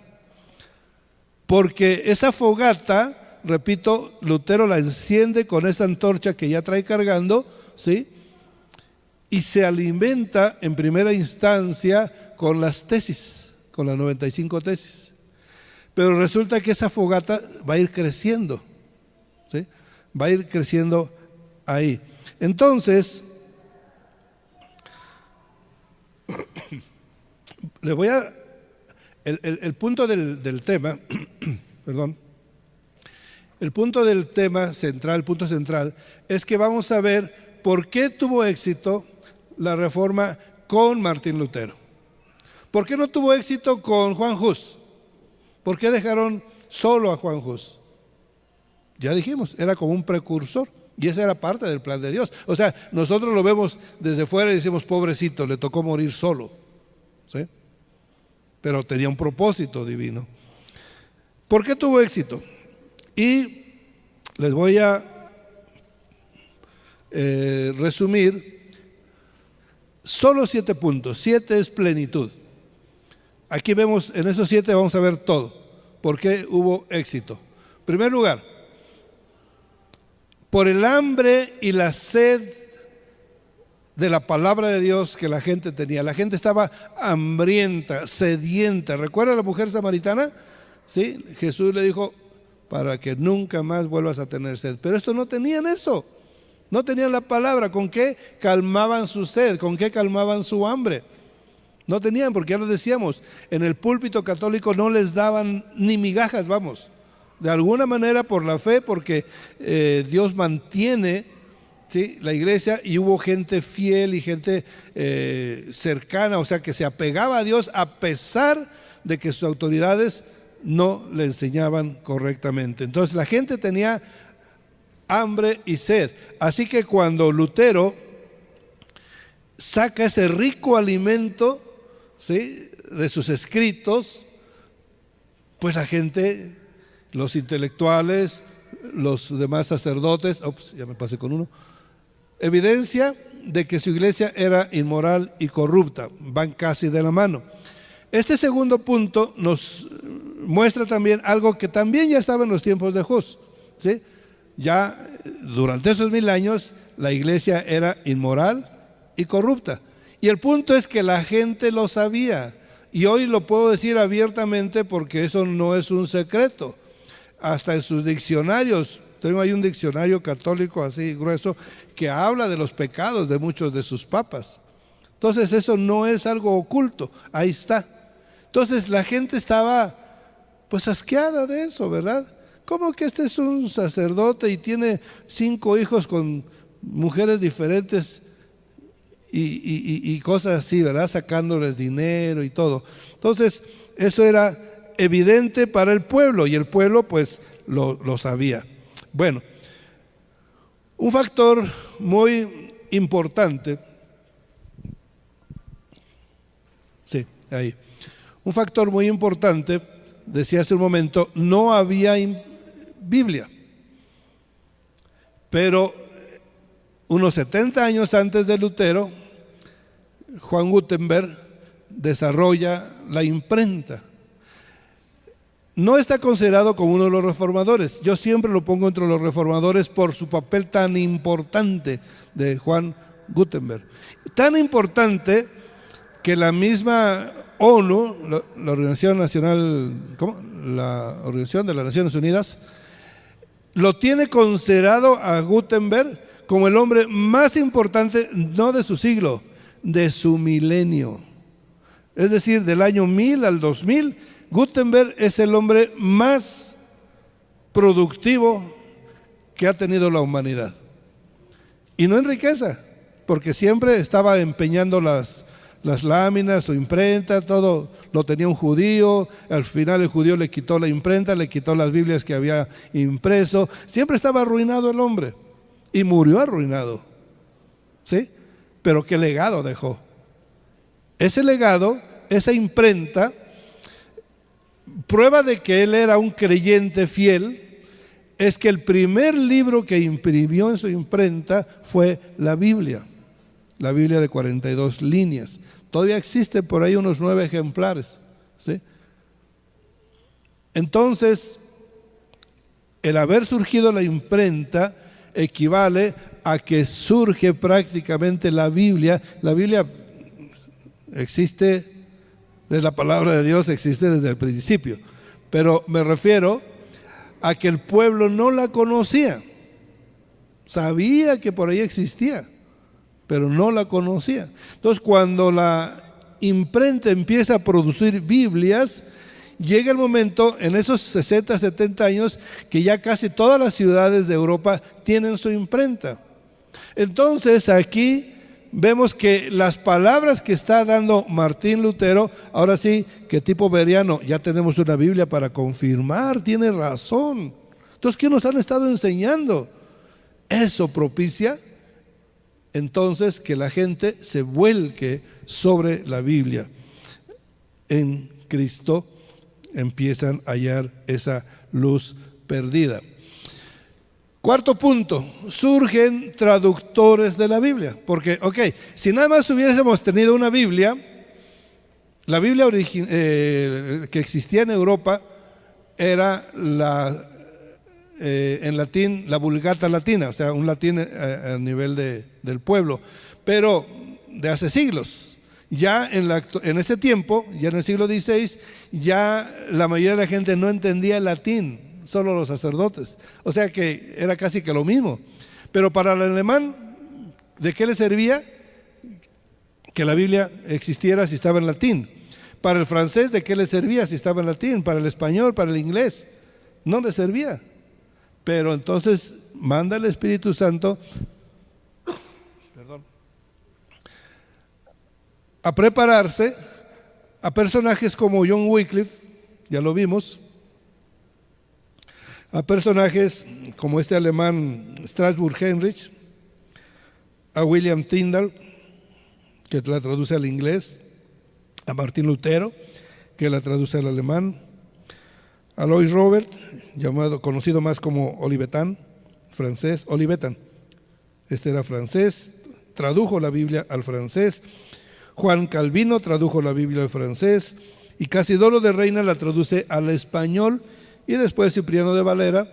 Porque esa fogata, repito, Lutero la enciende con esa antorcha que ya trae cargando, ¿sí? Y se alimenta en primera instancia con las tesis, con las 95 tesis. Pero resulta que esa fogata va a ir creciendo, ¿sí? Va a ir creciendo ahí. Entonces, le voy a... El punto del tema, perdón, el punto del tema central, el punto central, es que vamos a ver por qué tuvo éxito la Reforma con Martín Lutero. ¿Por qué no tuvo éxito con Juan Hus? ¿Por qué dejaron solo a Juan Hus? Ya dijimos, era como un precursor y esa era parte del plan de Dios. O sea, nosotros lo vemos desde fuera y decimos, pobrecito, le tocó morir solo, ¿sí? Pero tenía un propósito divino. ¿Por qué tuvo éxito? Y les voy a resumir solo 7 puntos. 7 es plenitud. Aquí vemos, en esos 7 vamos a ver todo. ¿Por qué hubo éxito? En primer lugar, por el hambre y la sed de la palabra de Dios que la gente tenía. La gente estaba hambrienta, sedienta. ¿Recuerda la mujer samaritana? Sí, Jesús le dijo, para que nunca más vuelvas a tener sed. Pero estos no tenían eso. No tenían la palabra. ¿Con qué calmaban su sed? ¿Con qué calmaban su hambre? No tenían, porque ya lo decíamos, en el púlpito católico no les daban ni migajas, vamos. De alguna manera por la fe, porque Dios mantiene ¿sí?, la iglesia, y hubo gente fiel y gente cercana, o sea, que se apegaba a Dios a pesar de que sus autoridades no le enseñaban correctamente. Entonces la gente tenía hambre y sed. Así que cuando Lutero saca ese rico alimento, ¿sí?, de sus escritos, pues la gente, los intelectuales, los demás sacerdotes, ya me pasé con uno, evidencia de que su iglesia era inmoral y corrupta, van casi de la mano. Este segundo punto nos muestra también algo que también ya estaba en los tiempos de Hus, ¿sí? Ya durante esos 1000 años la iglesia era inmoral y corrupta. Y el punto es que la gente lo sabía. Y hoy lo puedo decir abiertamente porque eso no es un secreto. Hasta en sus diccionarios, tengo ahí un diccionario católico así grueso que habla de los pecados de muchos de sus papas. Entonces eso no es algo oculto, ahí está. Entonces la gente estaba pues asqueada de eso, ¿verdad? ¿Cómo que este es un sacerdote y tiene 5 hijos con mujeres diferentes y cosas así, ¿verdad? Sacándoles dinero y todo. Entonces eso era evidente para el pueblo y el pueblo pues lo sabía. Bueno, un factor muy importante, sí, ahí, un factor muy importante, decía hace un momento, no había Biblia, pero unos 70 años antes de Lutero, Juan Gutenberg desarrolla la imprenta. No está considerado como uno de los reformadores. Yo siempre lo pongo entre los reformadores por su papel tan importante de Juan Gutenberg. Tan importante que la misma ONU, la Organización Nacional, ¿cómo? La Organización de las Naciones Unidas, lo tiene considerado a Gutenberg como el hombre más importante, no de su siglo, de su milenio. Es decir, del año 1000 al 2000, Gutenberg es el hombre más productivo que ha tenido la humanidad. Y no en riqueza, porque siempre estaba empeñando las láminas, su imprenta, todo lo tenía un judío. Al final el judío le quitó la imprenta, le quitó las Biblias que había impreso. Siempre estaba arruinado el hombre y murió arruinado, ¿sí? Pero ¿qué legado dejó? Ese legado, esa imprenta, prueba de que él era un creyente fiel, es que el primer libro que imprimió en su imprenta fue la Biblia de 42 líneas. Todavía existen por ahí unos 9 ejemplares, ¿sí? Entonces, el haber surgido la imprenta equivale a que surge prácticamente la Biblia. La Biblia existe, de la palabra de Dios existe desde el principio, pero me refiero a que el pueblo no la conocía. Sabía que por ahí existía, pero no la conocía. Entonces, cuando la imprenta empieza a producir Biblias, llega el momento, en esos 60, 70 años, que ya casi todas las ciudades de Europa tienen su imprenta. Entonces, aquí vemos que las palabras que está dando Martín Lutero, ahora sí, que tipo Bereano, ya tenemos una Biblia para confirmar, tiene razón. Entonces, ¿qué nos han estado enseñando? Eso propicia entonces que la gente se vuelque sobre la Biblia. En Cristo empiezan a hallar esa luz perdida. Cuarto punto, surgen traductores de la Biblia. Porque, si nada más hubiésemos tenido una Biblia, la Biblia que existía en Europa era en latín, la Vulgata latina, o sea, un latín a nivel del pueblo, pero de hace siglos. Ya en ese tiempo, ya en el siglo XVI, ya la mayoría de la gente no entendía el latín, solo los sacerdotes. O sea que era casi que lo mismo. Pero para el alemán, ¿de qué le servía que la Biblia existiera si estaba en latín? Para el francés, ¿de qué le servía si estaba en latín? Para el español, para el inglés, no le servía. Pero entonces manda el Espíritu Santo a prepararse a personajes como John Wycliffe, ya lo vimos, a personajes como este alemán Strasbourg-Heinrich, a William Tyndale, que la traduce al inglés, a Martín Lutero, que la traduce al alemán, a Louis Robert, conocido más como Olivetan, francés, Olivetan, este era francés, tradujo la Biblia al francés. Juan Calvino tradujo la Biblia al francés, y Casidoro de Reina la traduce al español, y después Cipriano de Valera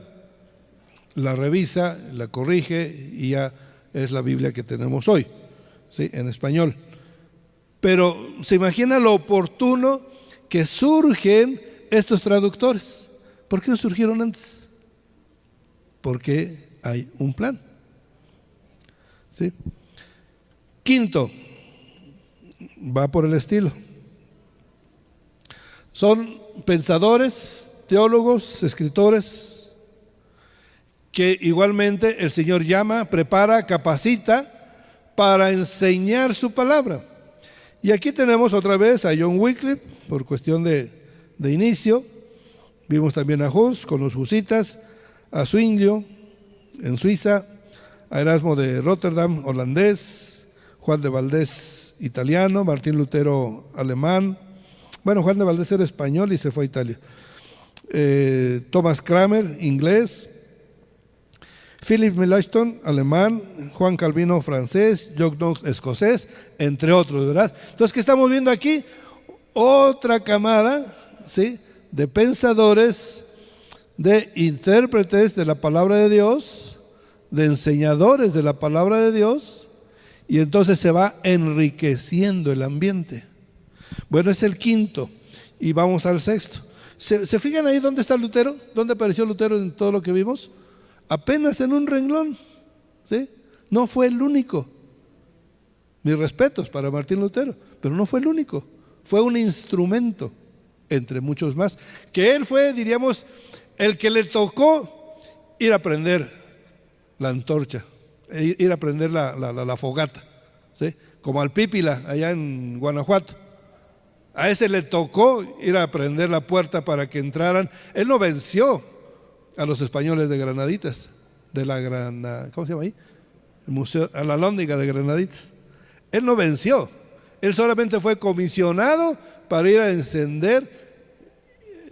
la revisa, la corrige, y ya es la Biblia que tenemos hoy, ¿sí?, en español. Pero se imagina lo oportuno que surgen estos traductores. ¿Por qué no surgieron antes? Porque hay un plan, ¿sí? Quinto, va por el estilo. Son pensadores, teólogos, escritores que igualmente el Señor llama, prepara, capacita para enseñar su palabra. Y aquí tenemos otra vez a John Wycliffe, por cuestión de inicio. Vimos también a Hus con los husitas, a Zwinglio en Suiza, a Erasmo de Rotterdam, holandés, Juan de Valdés, italiano, Martín Lutero, alemán. Bueno, Juan de Valdés era español y se fue a Italia. Thomas Cranmer, inglés. Philip Melanchthon, alemán. Juan Calvino, francés. John Knox, escocés, entre otros, ¿verdad? Entonces, ¿qué estamos viendo aquí? Otra camada, ¿sí?, de pensadores, de intérpretes de la palabra de Dios, de enseñadores de la palabra de Dios, y entonces se va enriqueciendo el ambiente. Bueno, es el quinto, y vamos al sexto. ¿Se fijan ahí dónde está Lutero? ¿Dónde apareció Lutero en todo lo que vimos? Apenas en un renglón, ¿sí? No fue el único. Mis respetos para Martín Lutero, pero no fue el único. Fue un instrumento entre muchos más, que él fue, diríamos, el que le tocó ir a prender la antorcha, ir a prender la fogata, ¿sí?, como al Pípila allá en Guanajuato. A ese le tocó ir a prender la puerta para que entraran. Él no venció a los españoles de Granaditas, de la ¿cómo se llama ahí? El museo, a la Alhóndiga de Granaditas. Él no venció, él solamente fue comisionado para ir a encender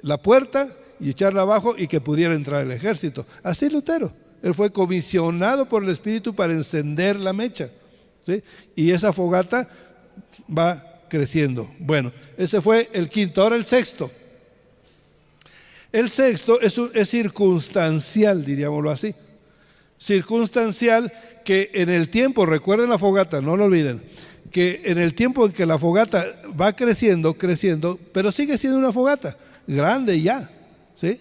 la puerta y echarla abajo y que pudiera entrar el ejército. Así Lutero, él fue comisionado por el Espíritu para encender la mecha, ¿sí?, y esa fogata va creciendo. Bueno, ese fue el quinto. Ahora el sexto. El sexto es circunstancial, diríamoslo así. Circunstancial, que en el tiempo, recuerden la fogata, no lo olviden, que en el tiempo en que la fogata va creciendo, pero sigue siendo una fogata, grande ya, ¿sí?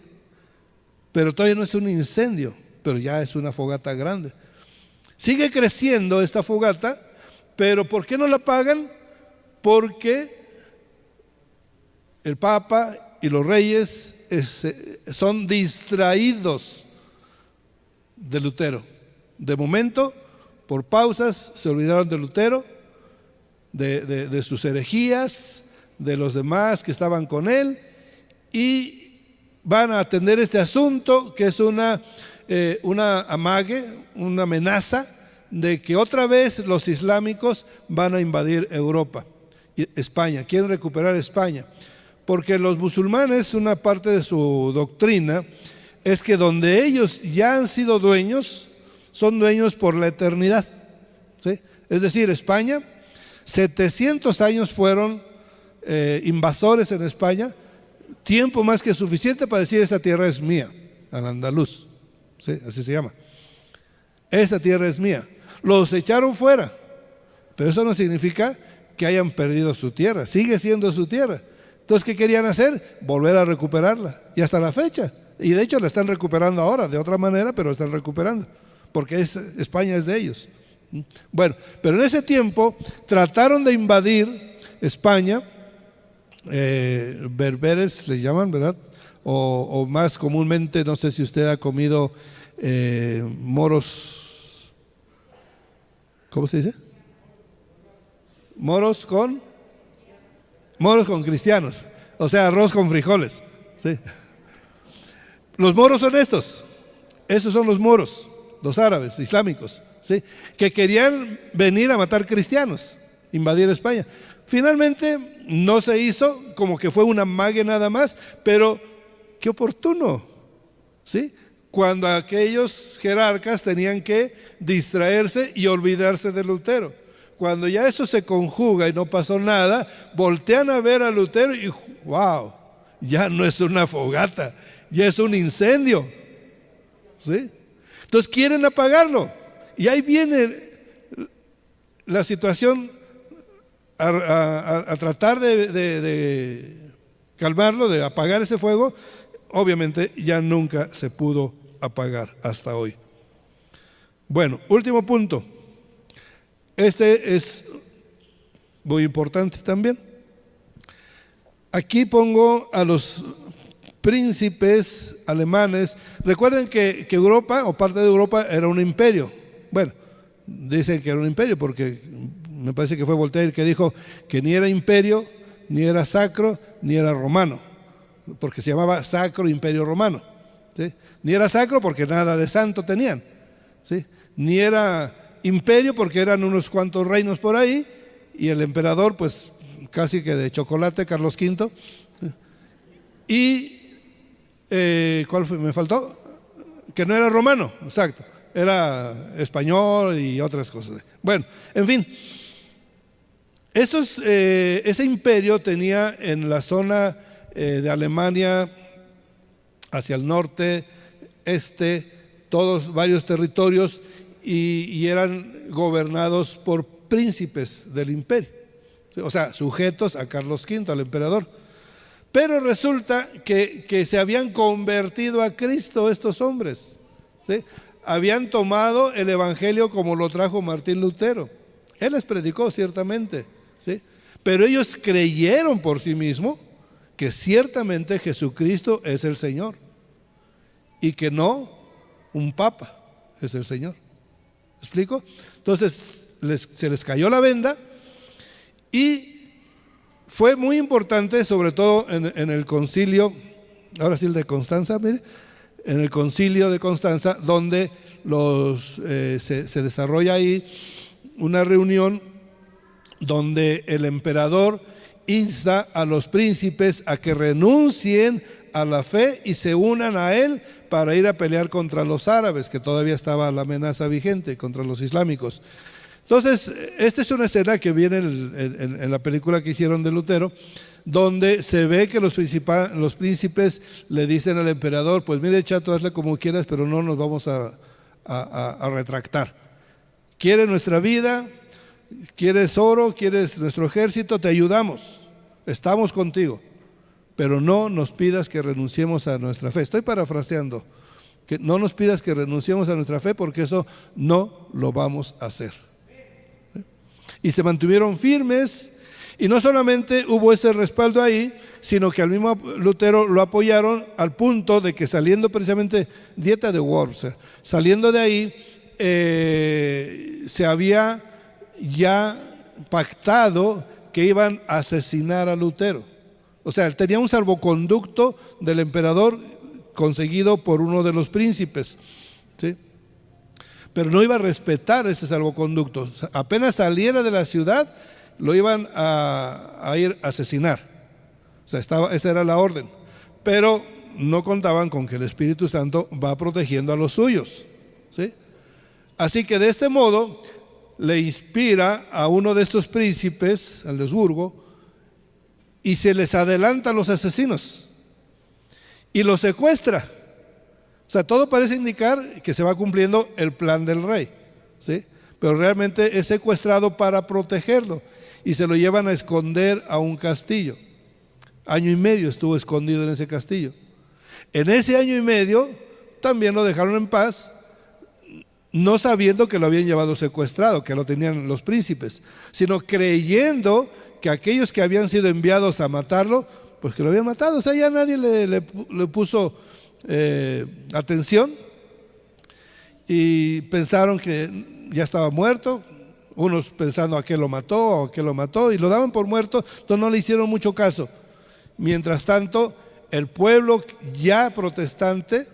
Pero todavía no es un incendio, pero ya es una fogata grande. Sigue creciendo esta fogata, pero ¿por qué no la apagan? Porque el Papa y los reyes son distraídos de Lutero. De momento, por pausas, se olvidaron de Lutero, de sus herejías, de los demás que estaban con él, y van a atender este asunto que es una amague, una amenaza de que otra vez los islámicos van a invadir Europa, España, quieren recuperar España, porque los musulmanes, una parte de su doctrina es que donde ellos ya han sido dueños, son dueños por la eternidad, ¿sí? Es decir, España, 700 años fueron invasores en España, tiempo más que suficiente para decir esta tierra es mía, al andaluz, ¿sí?, así se llama. Esta tierra es mía. Los echaron fuera, pero eso no significa que hayan perdido su tierra, sigue siendo su tierra. Entonces, ¿qué querían hacer? Volver a recuperarla, y hasta la fecha. Y de hecho la están recuperando ahora, de otra manera, pero la están recuperando, porque España es de ellos. Bueno, pero en ese tiempo trataron de invadir España, berberes les llaman, ¿verdad? O más comúnmente, no sé si usted ha comido moros ¿Cómo se dice? Moros con cristianos, o sea, arroz con frijoles, ¿sí? Los moros son estos, esos son los moros, los árabes islámicos, ¿sí? Que querían venir a matar cristianos, invadir España. Finalmente no se hizo, como que fue una mague nada más, pero qué oportuno, ¿sí? Cuando aquellos jerarcas tenían que distraerse y olvidarse de Lutero. Cuando ya eso se conjuga y no pasó nada, voltean a ver a Lutero y wow, ya no es una fogata, ya es un incendio, ¿sí? Entonces quieren apagarlo. Y ahí viene la situación a tratar de calmarlo, de apagar ese fuego. Obviamente ya nunca se pudo apagar hasta hoy. Bueno, último punto. Este es muy importante también. Aquí pongo a los príncipes alemanes. Recuerden que Europa, o parte de Europa, era un imperio. Bueno, dicen que era un imperio porque me parece que fue Voltaire el que dijo que ni era imperio, ni era sacro, ni era romano, porque se llamaba Sacro Imperio Romano, ¿sí? Ni era sacro porque nada de santo tenían, ¿sí? Ni era imperio porque eran unos cuantos reinos por ahí y el emperador pues casi que de chocolate, Carlos V. Y ¿cuál fue? Me faltó que no era romano, exacto, era español y otras cosas. Bueno, en fin, ese imperio tenía en la zona de Alemania hacia el norte, todos varios territorios y eran gobernados por príncipes del imperio, o sea, sujetos a Carlos V, al emperador. Pero resulta que se habían convertido a Cristo estos hombres, ¿sí? Habían tomado el evangelio como lo trajo Martín Lutero. Él les predicó ciertamente, ¿sí? Pero ellos creyeron por sí mismos que ciertamente Jesucristo es el Señor y que no un papa es el Señor. ¿Me explico? Entonces se les cayó la venda y fue muy importante, sobre todo en el concilio, ahora sí el de Constanza, mire, en el concilio de Constanza, donde se desarrolla ahí una reunión donde el emperador insta a los príncipes a que renuncien a la fe y se unan a él para ir a pelear contra los árabes, que todavía estaba la amenaza vigente, contra los islámicos. Entonces, esta es una escena que viene en la película que hicieron de Lutero, donde se ve que los príncipes le dicen al emperador, pues mire chato, hazle como quieras, pero no nos vamos a retractar. ¿Quieres nuestra vida? ¿Quieres oro? ¿Quieres nuestro ejército? Te ayudamos, estamos contigo, pero no nos pidas que renunciemos a nuestra fe. Estoy parafraseando, que no nos pidas que renunciemos a nuestra fe porque eso no lo vamos a hacer. Y se mantuvieron firmes y no solamente hubo ese respaldo ahí, sino que al mismo Lutero lo apoyaron al punto de que saliendo precisamente Dieta de Worms, saliendo de ahí se había ya pactado que iban a asesinar a Lutero. O sea, él tenía un salvoconducto del emperador conseguido por uno de los príncipes, ¿sí? Pero no iba a respetar ese salvoconducto. Apenas saliera de la ciudad, lo iban a ir a asesinar. O sea, esa era la orden. Pero no contaban con que el Espíritu Santo va protegiendo a los suyos, ¿sí? Así que de este modo le inspira a uno de estos príncipes, al de Habsburgo, y se les adelanta a los asesinos y los secuestra. O sea, todo parece indicar que se va cumpliendo el plan del rey, ¿sí? Pero realmente es secuestrado para protegerlo y se lo llevan a esconder a un castillo. 1 año y medio estuvo escondido en ese castillo. En ese 1 año y medio también lo dejaron en paz, no sabiendo que lo habían llevado secuestrado, que lo tenían los príncipes, sino creyendo que aquellos que habían sido enviados a matarlo, pues que lo habían matado. O sea, ya nadie le puso atención y pensaron que ya estaba muerto, unos pensando a qué lo mató, y lo daban por muerto, entonces no le hicieron mucho caso. Mientras tanto, el pueblo ya protestante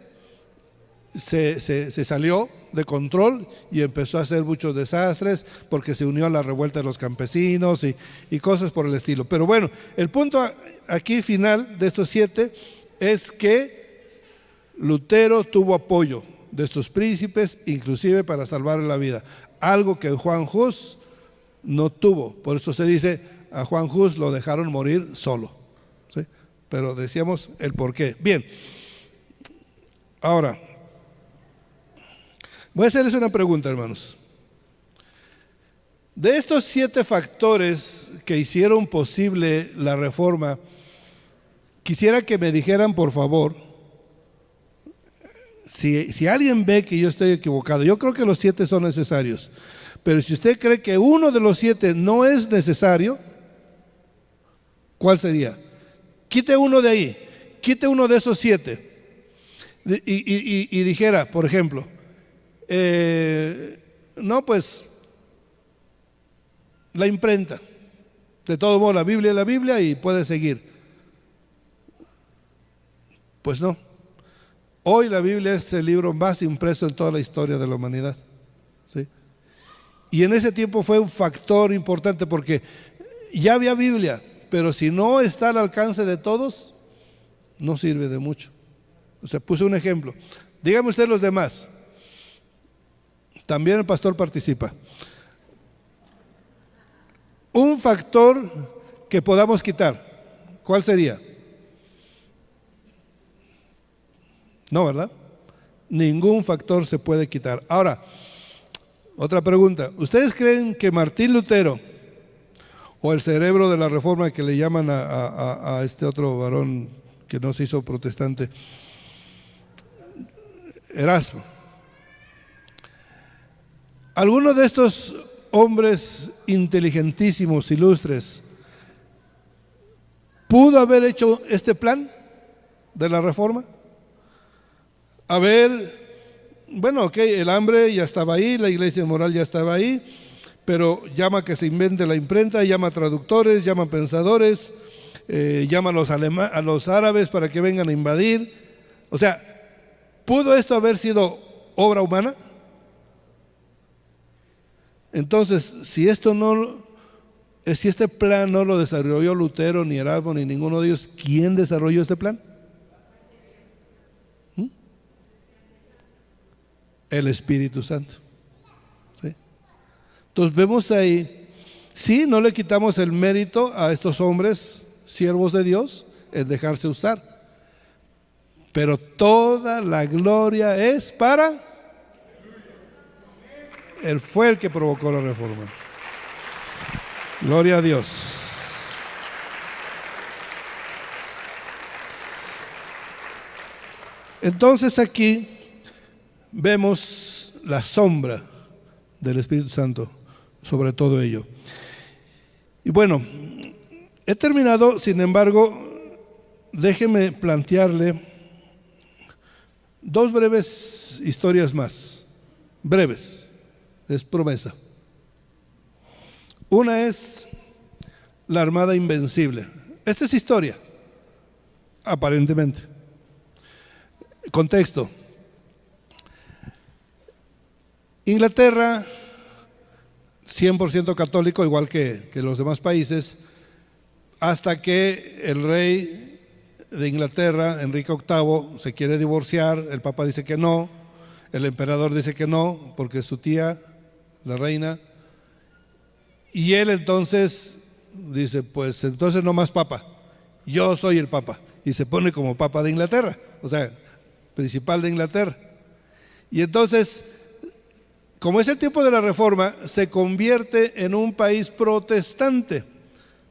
se salió de control y empezó a hacer muchos desastres porque se unió a la revuelta de los campesinos y cosas por el estilo. Pero bueno, el punto aquí final de estos 7 es que Lutero tuvo apoyo de estos príncipes, inclusive para salvarle la vida, algo que Juan Hus no tuvo. Por eso se dice, a Juan Hus lo dejaron morir solo, ¿sí? Pero decíamos el por qué. Bien, ahora voy a hacerles una pregunta, hermanos. De estos 7 factores que hicieron posible la reforma, quisiera que me dijeran, por favor, si alguien ve que yo estoy equivocado. Yo creo que los 7 son necesarios, pero si usted cree que uno de los 7 no es necesario, ¿cuál sería? Quite uno de ahí, quite uno de esos 7 y dijera, por ejemplo, no, pues la imprenta. De todo modo, la Biblia es la Biblia y puede seguir. Pues no. Hoy la Biblia es el libro más impreso en toda la historia de la humanidad, ¿sí? Y en ese tiempo fue un factor importante porque ya había Biblia, pero si no está al alcance de todos, no sirve de mucho. O sea, puse un ejemplo. Dígame usted los demás. También el pastor participa. Un factor que podamos quitar, ¿cuál sería? No, ¿verdad? Ningún factor se puede quitar. Ahora, otra pregunta. ¿Ustedes creen que Martín Lutero, o el cerebro de la reforma que le llaman a este otro varón que no se hizo protestante, Erasmo, alguno de estos hombres inteligentísimos, ilustres, pudo haber hecho este plan de la reforma? A ver, bueno, ok, el hambre ya estaba ahí, la iglesia moral ya estaba ahí, pero llama que se invente la imprenta, llama traductores, llama pensadores, llama a los árabes para que vengan a invadir. O sea, ¿pudo esto haber sido obra humana? Entonces, si este plan no lo desarrolló Lutero, ni Erasmo, ni ninguno de ellos, ¿quién desarrolló este plan? El Espíritu Santo, ¿sí? Entonces vemos ahí, sí, no le quitamos el mérito a estos hombres, siervos de Dios, en dejarse usar, pero toda la gloria es para Él. Fue el que provocó la reforma. Gloria a Dios. Entonces aquí vemos la sombra del Espíritu Santo sobre todo ello. Y bueno, he terminado, sin embargo, déjeme plantearle 2 breves historias más. Breves, es promesa. Una es la Armada Invencible. Esta es historia, aparentemente. Contexto. Inglaterra, 100% católico, igual que los demás países, hasta que el rey de Inglaterra, Enrique VIII, se quiere divorciar, el Papa dice que no, el emperador dice que no, porque es su tía, la reina, y él entonces dice, pues entonces no más Papa, yo soy el Papa, y se pone como Papa de Inglaterra, o sea, principal de Inglaterra. Y entonces, como es el tiempo de la Reforma, se convierte en un país protestante,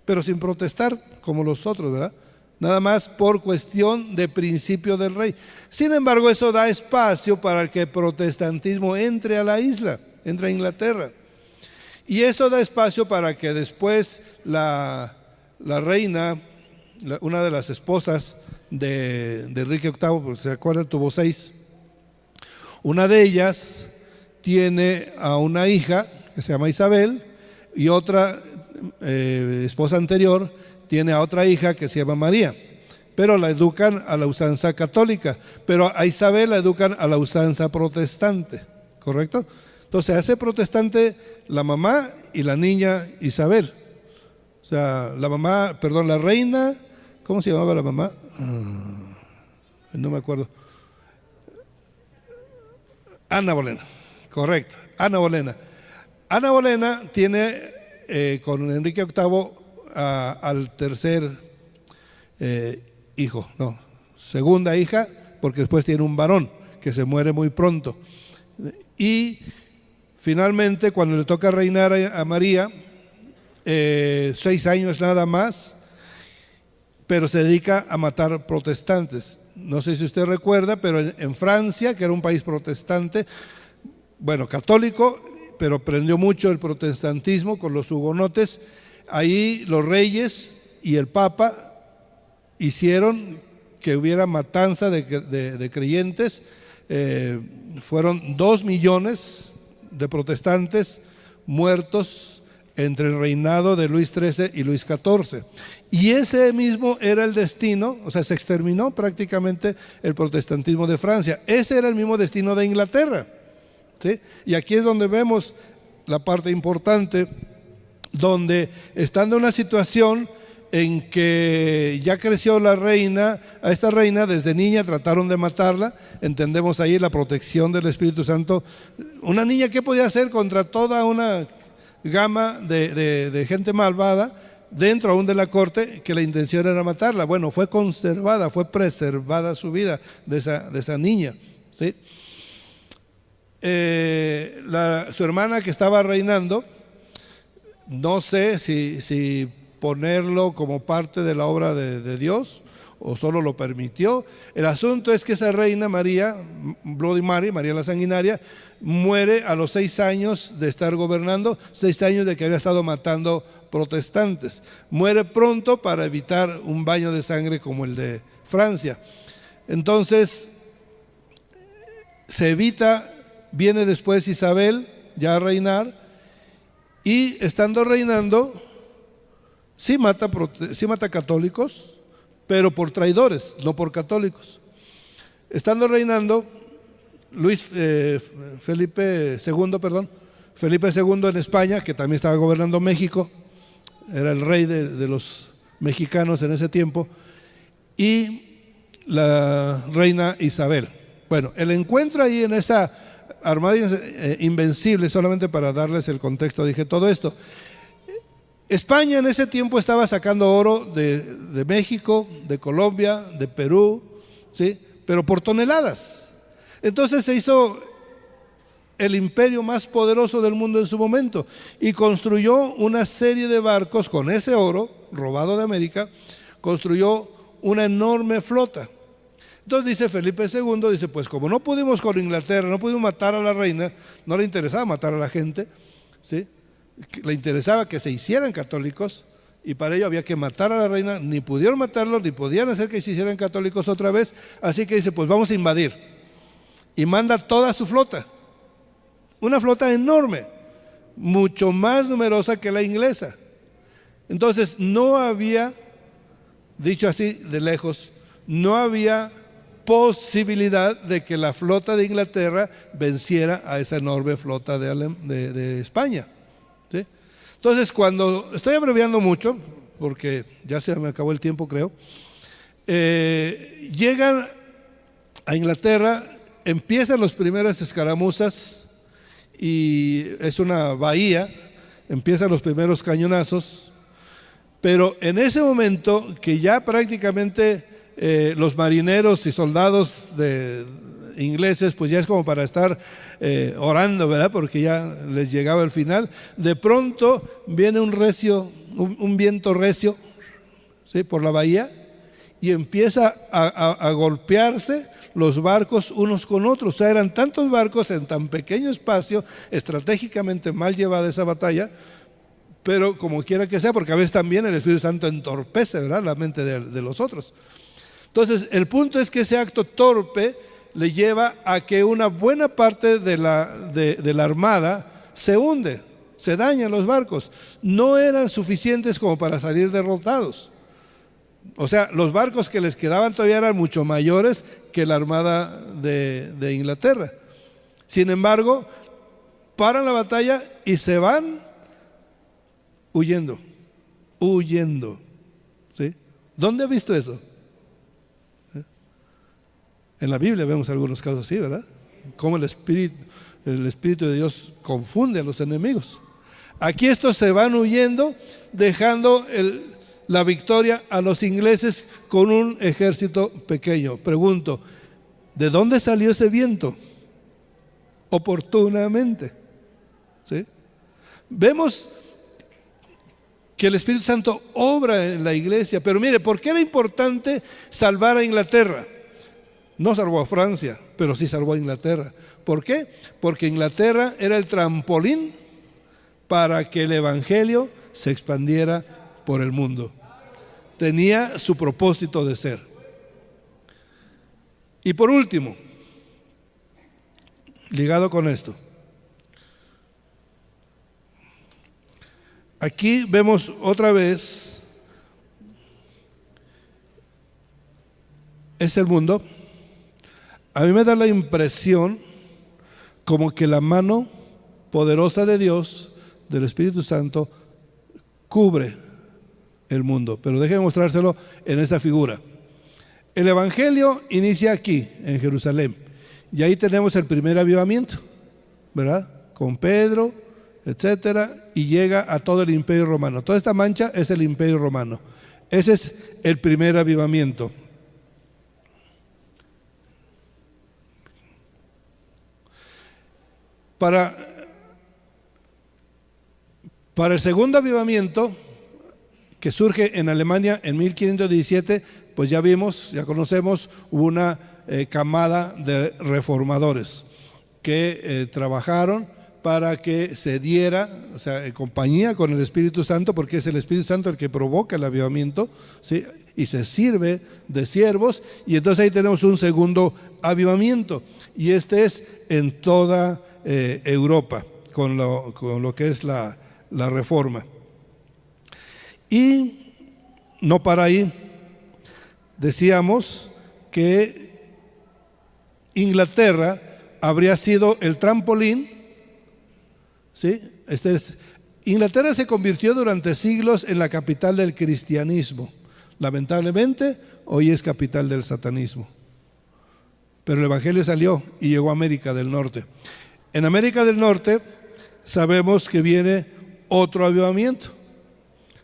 pero sin protestar como los otros, ¿verdad? Nada más por cuestión de principio del rey. Sin embargo, eso da espacio para que el protestantismo entre a la isla, entre a Inglaterra. Y eso da espacio para que después la reina, una de las esposas de Enrique VIII, porque se acuerdan, tuvo 6. Una de ellas tiene a una hija que se llama Isabel, y otra esposa anterior tiene a otra hija que se llama María, pero la educan a la usanza católica, pero a Isabel la educan a la usanza protestante, ¿correcto? Entonces se hace protestante la mamá y la niña Isabel. O sea, la reina, ¿cómo se llamaba la mamá? No me acuerdo. Ana Bolena, correcto, Ana Bolena. Ana Bolena tiene con Enrique VIII al tercer hijo, no, segunda hija, porque después tiene un varón que se muere muy pronto. Y finalmente, cuando le toca reinar a María, 6 años nada más, pero se dedica a matar protestantes. No sé si usted recuerda, pero en Francia, que era un país protestante, bueno, católico, pero prendió mucho el protestantismo con los hugonotes. Ahí los reyes y el papa hicieron que hubiera matanza de creyentes. Fueron 2 millones de protestantes muertos entre el reinado de Luis XIII y Luis XIV. Y ese mismo era el destino, o sea, se exterminó prácticamente el protestantismo de Francia. Ese era el mismo destino de Inglaterra, ¿sí? Y aquí es donde vemos la parte importante, donde estando en una situación en que ya creció la reina, a esta reina desde niña trataron de matarla, entendemos ahí la protección del Espíritu Santo. Una niña, ¿qué podía hacer contra toda una gama de gente malvada dentro aún de la corte, que la intención era matarla? Bueno, fue conservada, fue preservada su vida de esa niña, ¿sí? Su hermana que estaba reinando, no sé si ponerlo como parte de la obra de Dios o solo lo permitió. El asunto es que esa reina María, Bloody Mary, María la Sanguinaria, muere a los 6 años de estar gobernando, 6 años de que había estado matando protestantes. Muere pronto para evitar un baño de sangre como el de Francia. Entonces se evita, viene después Isabel ya a reinar, y estando reinando sí mata católicos, pero por traidores, no por católicos. Estando reinando Felipe II en España, que también estaba gobernando México, era el rey de los mexicanos en ese tiempo, y la reina Isabel. Bueno, el encuentro ahí en esa armada invencible, solamente para darles el contexto, dije todo esto. España en ese tiempo estaba sacando oro de México, de Colombia, de Perú, ¿sí? Pero por toneladas. Entonces se hizo el imperio más poderoso del mundo en su momento y construyó una serie de barcos con ese oro robado de América, construyó una enorme flota. Entonces dice Felipe II, dice, pues como no pudimos con Inglaterra, no pudimos matar a la reina, no le interesaba matar a la gente, ¿sí? Le interesaba que se hicieran católicos, y para ello había que matar a la reina. Ni pudieron matarlos, ni podían hacer que se hicieran católicos otra vez, así que dice, pues vamos a invadir, y manda toda su flota, una flota enorme, mucho más numerosa que la inglesa. Entonces no había, dicho así de lejos, no había posibilidad de que la flota de Inglaterra venciera a esa enorme flota de España, ¿sí? Entonces, cuando estoy abreviando mucho, porque ya se me acabó el tiempo, creo, llegan a Inglaterra, empiezan las primeras escaramuzas, y es una bahía, empiezan los primeros cañonazos, pero en ese momento que ya prácticamente los marineros y soldados ingleses, pues ya es como para estar orando, ¿verdad? Porque ya les llegaba el final. De pronto viene un viento recio, ¿sí? Por la bahía, y empieza a golpearse los barcos unos con otros. O sea, eran tantos barcos en tan pequeño espacio, estratégicamente mal llevada esa batalla, pero como quiera que sea, porque a veces también el Espíritu Santo entorpece, ¿verdad?, la mente de los otros. Entonces, el punto es que ese acto torpe le lleva a que una buena parte de la armada se hunde. se dañan los barcos. No eran suficientes como para salir derrotados. O sea, los barcos que les quedaban todavía eran mucho mayores que la armada de Inglaterra. Sin embargo, paran la batalla y se van huyendo. ¿Sí? ¿Dónde ha visto eso? En la Biblia vemos algunos casos así, ¿verdad? Cómo el Espíritu de Dios confunde a los enemigos. Aquí estos se van huyendo, dejando la victoria a los ingleses con un ejército pequeño. Pregunto, ¿de dónde salió ese viento? Oportunamente. ¿Sí? Vemos que el Espíritu Santo obra en la iglesia, pero mire, ¿por qué era importante salvar a Inglaterra? No salvó a Francia, pero sí salvó a Inglaterra. ¿Por qué? Porque Inglaterra era el trampolín para que el evangelio se expandiera por el mundo. Tenía su propósito de ser. Y por último, ligado con esto, aquí vemos otra vez, es el mundo. A mí me da la impresión como que la mano poderosa de Dios, del Espíritu Santo, cubre el mundo. Pero déjenme mostrárselo en esta figura. El evangelio inicia aquí, en Jerusalén, y ahí tenemos el primer avivamiento, ¿verdad? Con Pedro, etcétera, y llega a todo el imperio romano. Toda esta mancha es el imperio romano. Ese es el primer avivamiento. Para el segundo avivamiento, que surge en Alemania en 1517, pues ya vimos, ya conocemos, hubo una camada de reformadores que trabajaron para que se diera, o sea, en compañía con el Espíritu Santo, porque es el Espíritu Santo el que provoca el avivamiento, ¿sí? Y se sirve de siervos, y entonces ahí tenemos un segundo avivamiento, y este es en toda Europa, con lo que es la reforma. Y no para ahí, decíamos que Inglaterra habría sido el trampolín, ¿sí? Inglaterra se convirtió durante siglos en la capital del cristianismo. Lamentablemente, hoy es capital del satanismo. Pero el evangelio salió y llegó a América del Norte. En América del Norte sabemos que viene otro avivamiento.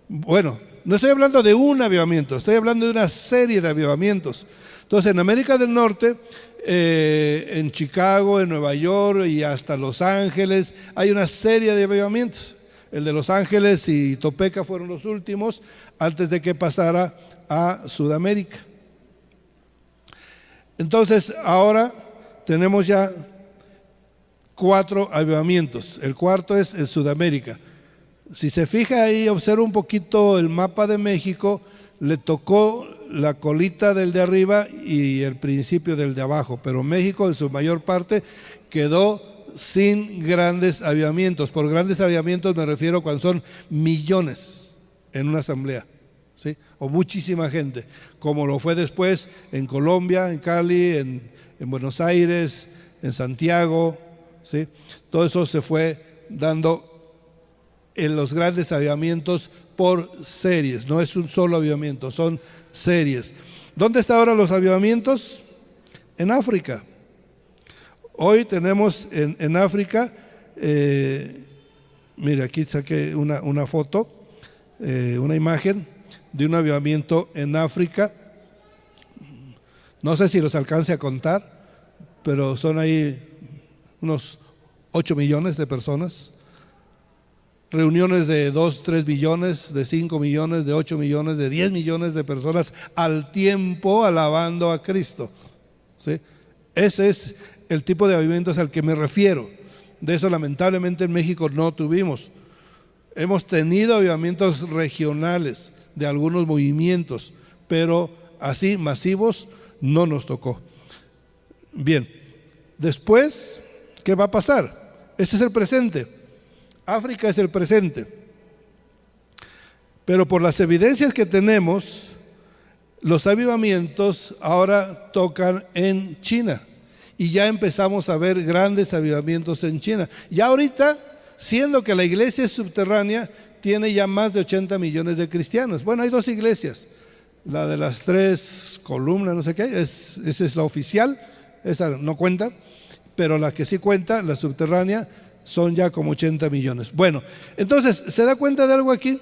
Bueno, no estoy hablando de un avivamiento, estoy hablando de una serie de avivamientos. Entonces, en América del Norte, en Chicago, en Nueva York y hasta Los Ángeles, hay una serie de avivamientos. El de Los Ángeles y Topeka fueron los últimos antes de que pasara a Sudamérica. Entonces, ahora tenemos ya 4 avivamientos. El cuarto es en Sudamérica. Si se fija ahí, observa un poquito el mapa de México, le tocó la colita del de arriba y el principio del de abajo, pero México en su mayor parte quedó sin grandes avivamientos. Por grandes avivamientos me refiero cuando son millones en una asamblea, ¿sí? O muchísima gente, como lo fue después en Colombia, en Cali, en Buenos Aires, en Santiago, ¿sí? Todo eso se fue dando en los grandes avivamientos por series, no es un solo avivamiento, son series. ¿Dónde están ahora los avivamientos? En África. Hoy tenemos en África, mire, aquí saqué una foto, una imagen de un avivamiento en África. No sé si los alcance a contar, pero son ahí unos 8 millones de personas. Reuniones de 2, 3 millones, de 5 millones, de 8 millones, de 10 millones de personas al tiempo alabando a Cristo, ¿sí? Ese es el tipo de avivamientos al que me refiero. De eso lamentablemente en México no tuvimos. Hemos tenido avivamientos regionales de algunos movimientos, pero así masivos no nos tocó. Bien, después, ¿qué va a pasar? Ese es el presente. África es el presente. Pero por las evidencias que tenemos, los avivamientos ahora tocan en China. Y ya empezamos a ver grandes avivamientos en China. Ya ahorita, siendo que la iglesia es subterránea, tiene ya más de 80 millones de cristianos. Bueno, hay dos iglesias. La de las 3 columnas, no sé qué, esa es la oficial, esa no cuenta. Pero la que sí cuenta, la subterránea, son ya como 80 millones. Bueno, entonces, ¿se da cuenta de algo aquí?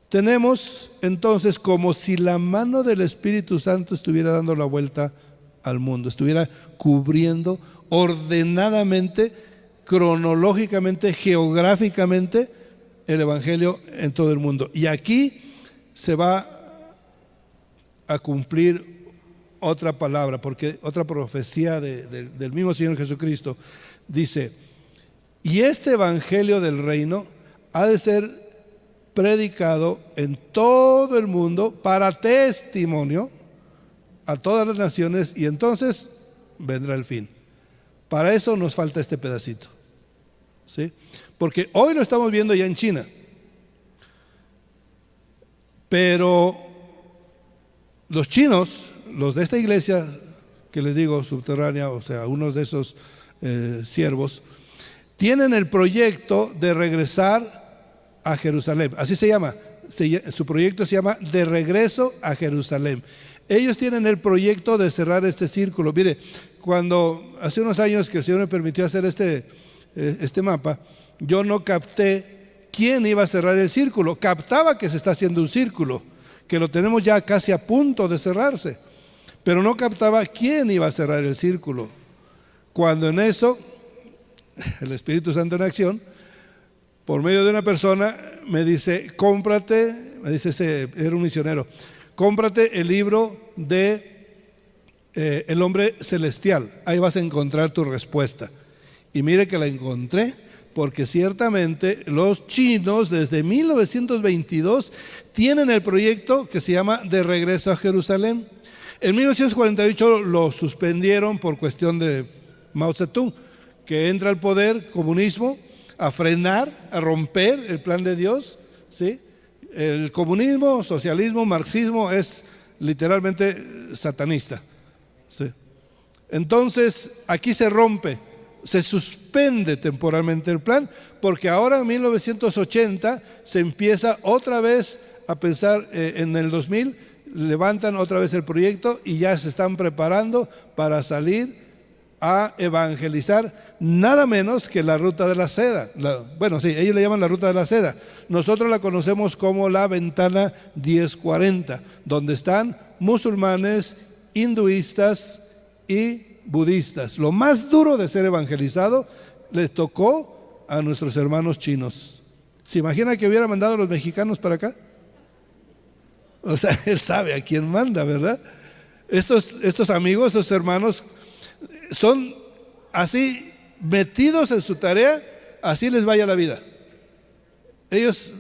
Tenemos entonces como si la mano del Espíritu Santo estuviera dando la vuelta al mundo, estuviera cubriendo ordenadamente, cronológicamente, geográficamente el Evangelio en todo el mundo. Y aquí se va a cumplir otra palabra, porque otra profecía del mismo Señor Jesucristo dice: y este Evangelio del reino ha de ser predicado en todo el mundo para testimonio a todas las naciones, y entonces vendrá el fin. Para eso nos falta este pedacito, ¿sí? Porque hoy lo estamos viendo ya en China, pero los chinos, los de esta iglesia que les digo subterránea, o sea, unos de esos siervos, tienen el proyecto de regresar a Jerusalén, así se llama, su proyecto se llama De Regreso a Jerusalén. Ellos tienen el proyecto de cerrar este círculo. Mire, cuando hace unos años que el Señor me permitió hacer este mapa, yo no capté quién iba a cerrar el círculo. Captaba que se está haciendo un círculo, que lo tenemos ya casi a punto de cerrarse, pero no captaba quién iba a cerrar el círculo. Cuando en eso, el Espíritu Santo en acción, por medio de una persona, me dice: cómprate, me dice era un misionero, cómprate el libro de El Hombre Celestial, ahí vas a encontrar tu respuesta. Y mire que la encontré, porque ciertamente los chinos desde 1922 tienen el proyecto que se llama De Regreso a Jerusalén. En 1948 lo suspendieron por cuestión de Mao Zedong, que entra al poder, comunismo, a frenar, a romper el plan de Dios, ¿sí? El comunismo, socialismo, marxismo es literalmente satanista, ¿sí? Entonces aquí se rompe, se suspende temporalmente el plan, porque ahora en 1980 se empieza otra vez a pensar en el 2000, levantan otra vez el proyecto y ya se están preparando para salir a evangelizar nada menos que la ruta de la seda. Bueno, sí, ellos le llaman la ruta de la seda. Nosotros la conocemos como la ventana 1040, donde están musulmanes, hinduistas y budistas. Lo más duro de ser evangelizado les tocó a nuestros hermanos chinos. ¿Se imagina que hubiera mandado a los mexicanos para acá? O sea, él sabe a quién manda, ¿verdad? Estos amigos, estos hermanos son así metidos en su tarea, así les vaya la vida. Ellos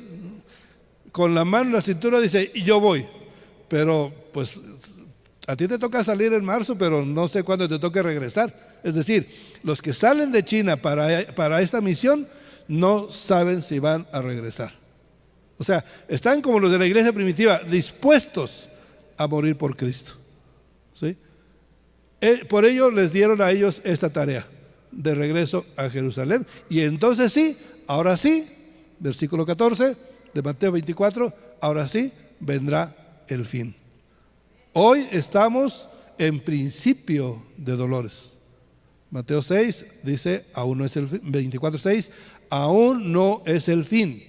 con la mano en la cintura dicen: yo voy, pero pues a ti te toca salir en marzo, pero no sé cuándo te toque regresar. Es decir, los que salen de China para esta misión no saben si van a regresar. O sea, están como los de la iglesia primitiva, dispuestos a morir por Cristo, ¿sí? Por ello les dieron a ellos esta tarea de regreso a Jerusalén. Y entonces sí, ahora sí, versículo 14 de Mateo 24, ahora sí vendrá el fin. Hoy estamos en principio de dolores. Mateo 6 dice: aún no es el fin. 24:6, aún no es el fin.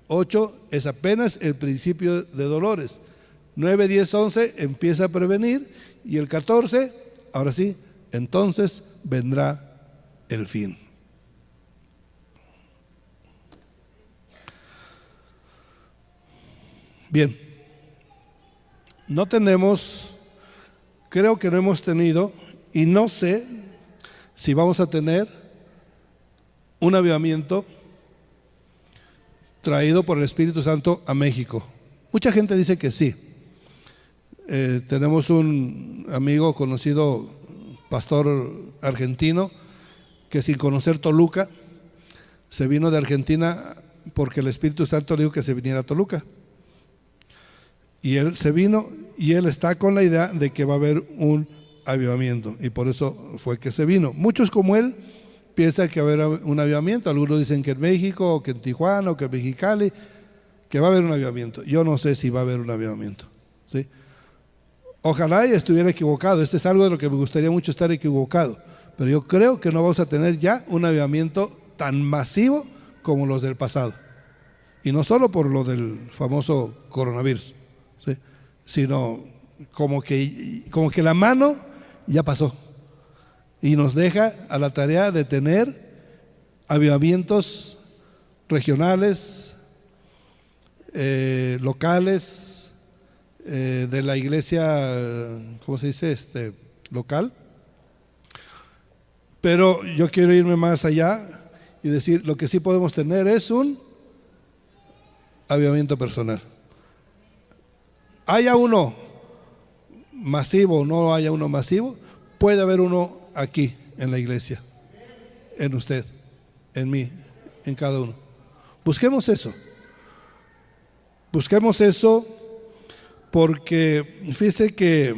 8 es apenas el principio de dolores. 9, 10, 11 empieza a prevenir. Y el 14, ahora sí, entonces vendrá el fin. Bien, no tenemos, creo que no hemos tenido, y no sé si vamos a tener un avivamiento traído por el Espíritu Santo a México. Mucha gente dice que sí. Tenemos un amigo conocido, pastor argentino, que sin conocer Toluca, se vino de Argentina porque el Espíritu Santo le dijo que se viniera a Toluca. Y él se vino y él está con la idea de que va a haber un avivamiento, y por eso fue que se vino. Muchos como él piensan que va a haber un avivamiento. Algunos dicen que en México, o que en Tijuana, o que en Mexicali, que va a haber un avivamiento. Yo no sé si va a haber un avivamiento, ¿sí? Ojalá y estuviera equivocado. Este es algo de lo que me gustaría mucho, estar equivocado, pero yo creo que no vamos a tener ya un avivamiento tan masivo como los del pasado, y no solo por lo del famoso coronavirus, ¿sí? Sino como que la mano ya pasó y nos deja a la tarea de tener avivamientos regionales, locales, de la iglesia, ¿cómo se dice? Local. Pero yo quiero irme más allá y decir, lo que sí podemos tener es un avivamiento personal. Haya uno masivo o no haya uno masivo, puede haber uno aquí en la iglesia, en usted, en mí, en cada uno. Busquemos eso. Busquemos eso, porque fíjese que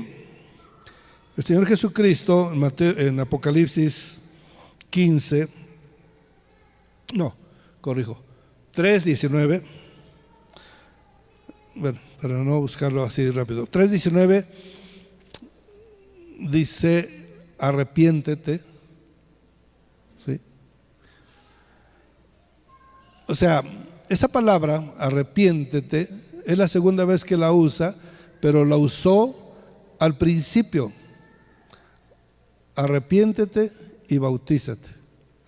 el Señor Jesucristo en Apocalipsis 15, no, corrijo, 3:19, bueno, para no buscarlo así rápido, 3:19 dice: arrepiéntete, ¿sí? O sea, esa palabra, arrepiéntete, es la segunda vez que la usa, pero la usó al principio. Arrepiéntete y bautízate.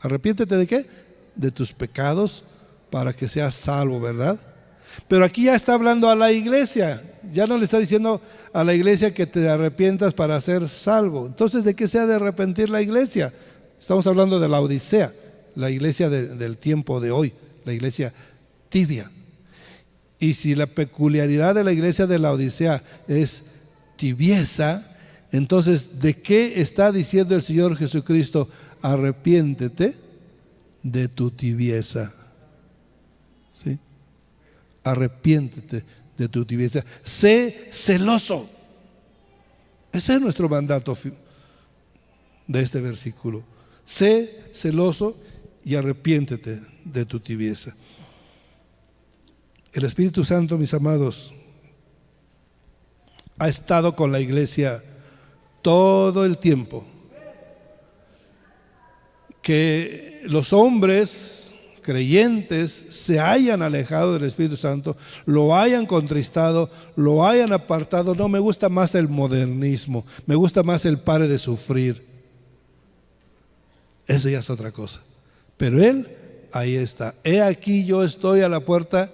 ¿Arrepiéntete de qué? De tus pecados, para que seas salvo, ¿verdad? Pero aquí ya está hablando a la iglesia, ya no le está diciendo a la iglesia que te arrepientas para ser salvo. Entonces, ¿de qué se ha de arrepentir la iglesia? Estamos hablando de la Odisea, la iglesia del tiempo de hoy, la iglesia tibia. Y si la peculiaridad de la iglesia de la Odisea es tibieza, entonces, ¿de qué está diciendo el Señor Jesucristo? Arrepiéntete de tu tibieza, ¿sí? Arrepiéntete de tu tibieza. Sé celoso. Ese es nuestro mandato de este versículo. Sé celoso y arrepiéntete de tu tibieza. El Espíritu Santo, mis amados, ha estado con la iglesia todo el tiempo. Que los hombres creyentes se hayan alejado del Espíritu Santo, lo hayan contristado, lo hayan apartado. No me gusta más el modernismo, me gusta más el pare de sufrir. Eso ya es otra cosa. Pero Él ahí está. He aquí, yo estoy a la puerta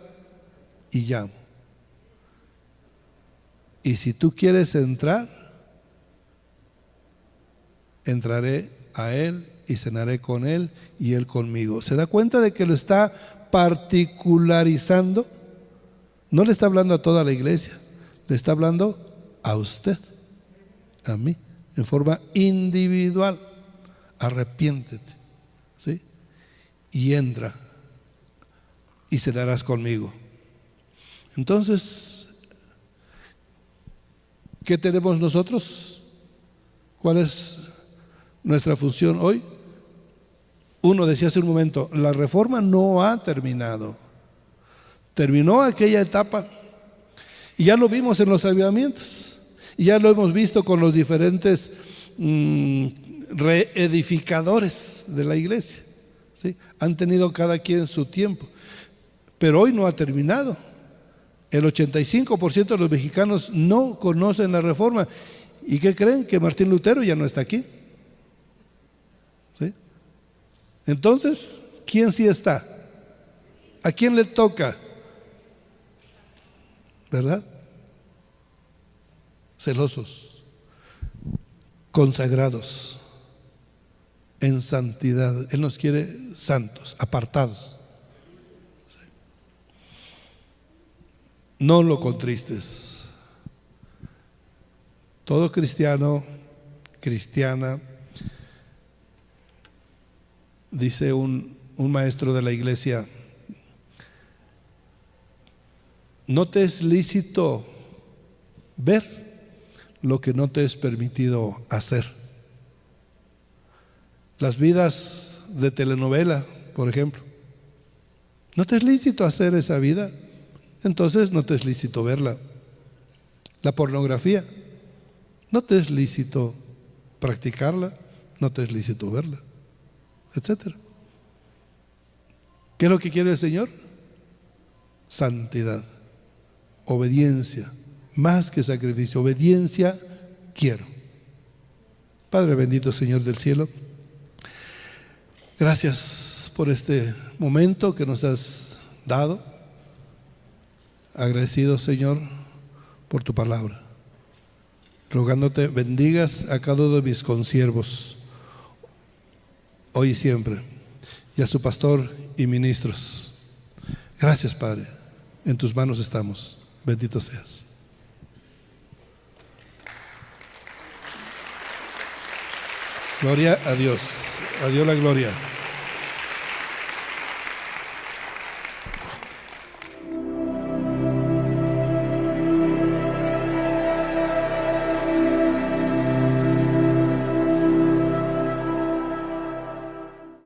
y llamo. Y si tú quieres entrar, entraré a Él y cenaré con Él y Él conmigo. ¿Se da cuenta de que lo está particularizando? No le está hablando a toda la iglesia, le está hablando a usted, a mí, en forma individual. Arrepiéntete, ¿sí? Y entra y cenarás conmigo. Entonces, ¿qué tenemos nosotros? ¿Cuál es nuestra función hoy? Uno decía hace un momento, la reforma no ha terminado. Terminó aquella etapa y ya lo vimos en los avivamientos, y ya lo hemos visto con los diferentes reedificadores de la iglesia, ¿sí? Han tenido cada quien su tiempo, pero hoy no ha terminado. El 85% de los mexicanos no conocen la reforma. ¿Y qué creen? Que Martín Lutero ya no está aquí, ¿sí? Entonces, ¿quién sí está? ¿A quién le toca? ¿Verdad? Celosos, consagrados, en santidad. Él nos quiere santos, apartados. ¿Sí? No lo contristes. Todo cristiano, cristiana, dice un un maestro de la iglesia: no te es lícito ver lo que no te es permitido hacer. Las vidas de telenovela, por ejemplo, no te es lícito hacer esa vida, entonces no te es lícito verla. La pornografía, no te es lícito practicarla, no te es lícito verla, etcétera. ¿Qué es lo que quiere el Señor? Santidad, obediencia, más que sacrificio, obediencia quiero. Padre bendito, Señor del cielo, gracias por este momento que nos has dado. Agradecido, Señor, por tu palabra. Rogándote bendigas a cada uno de mis consiervos, hoy y siempre, y a su pastor y ministros. Gracias, Padre. En tus manos estamos. Bendito seas. Gloria a Dios. A Dios la gloria.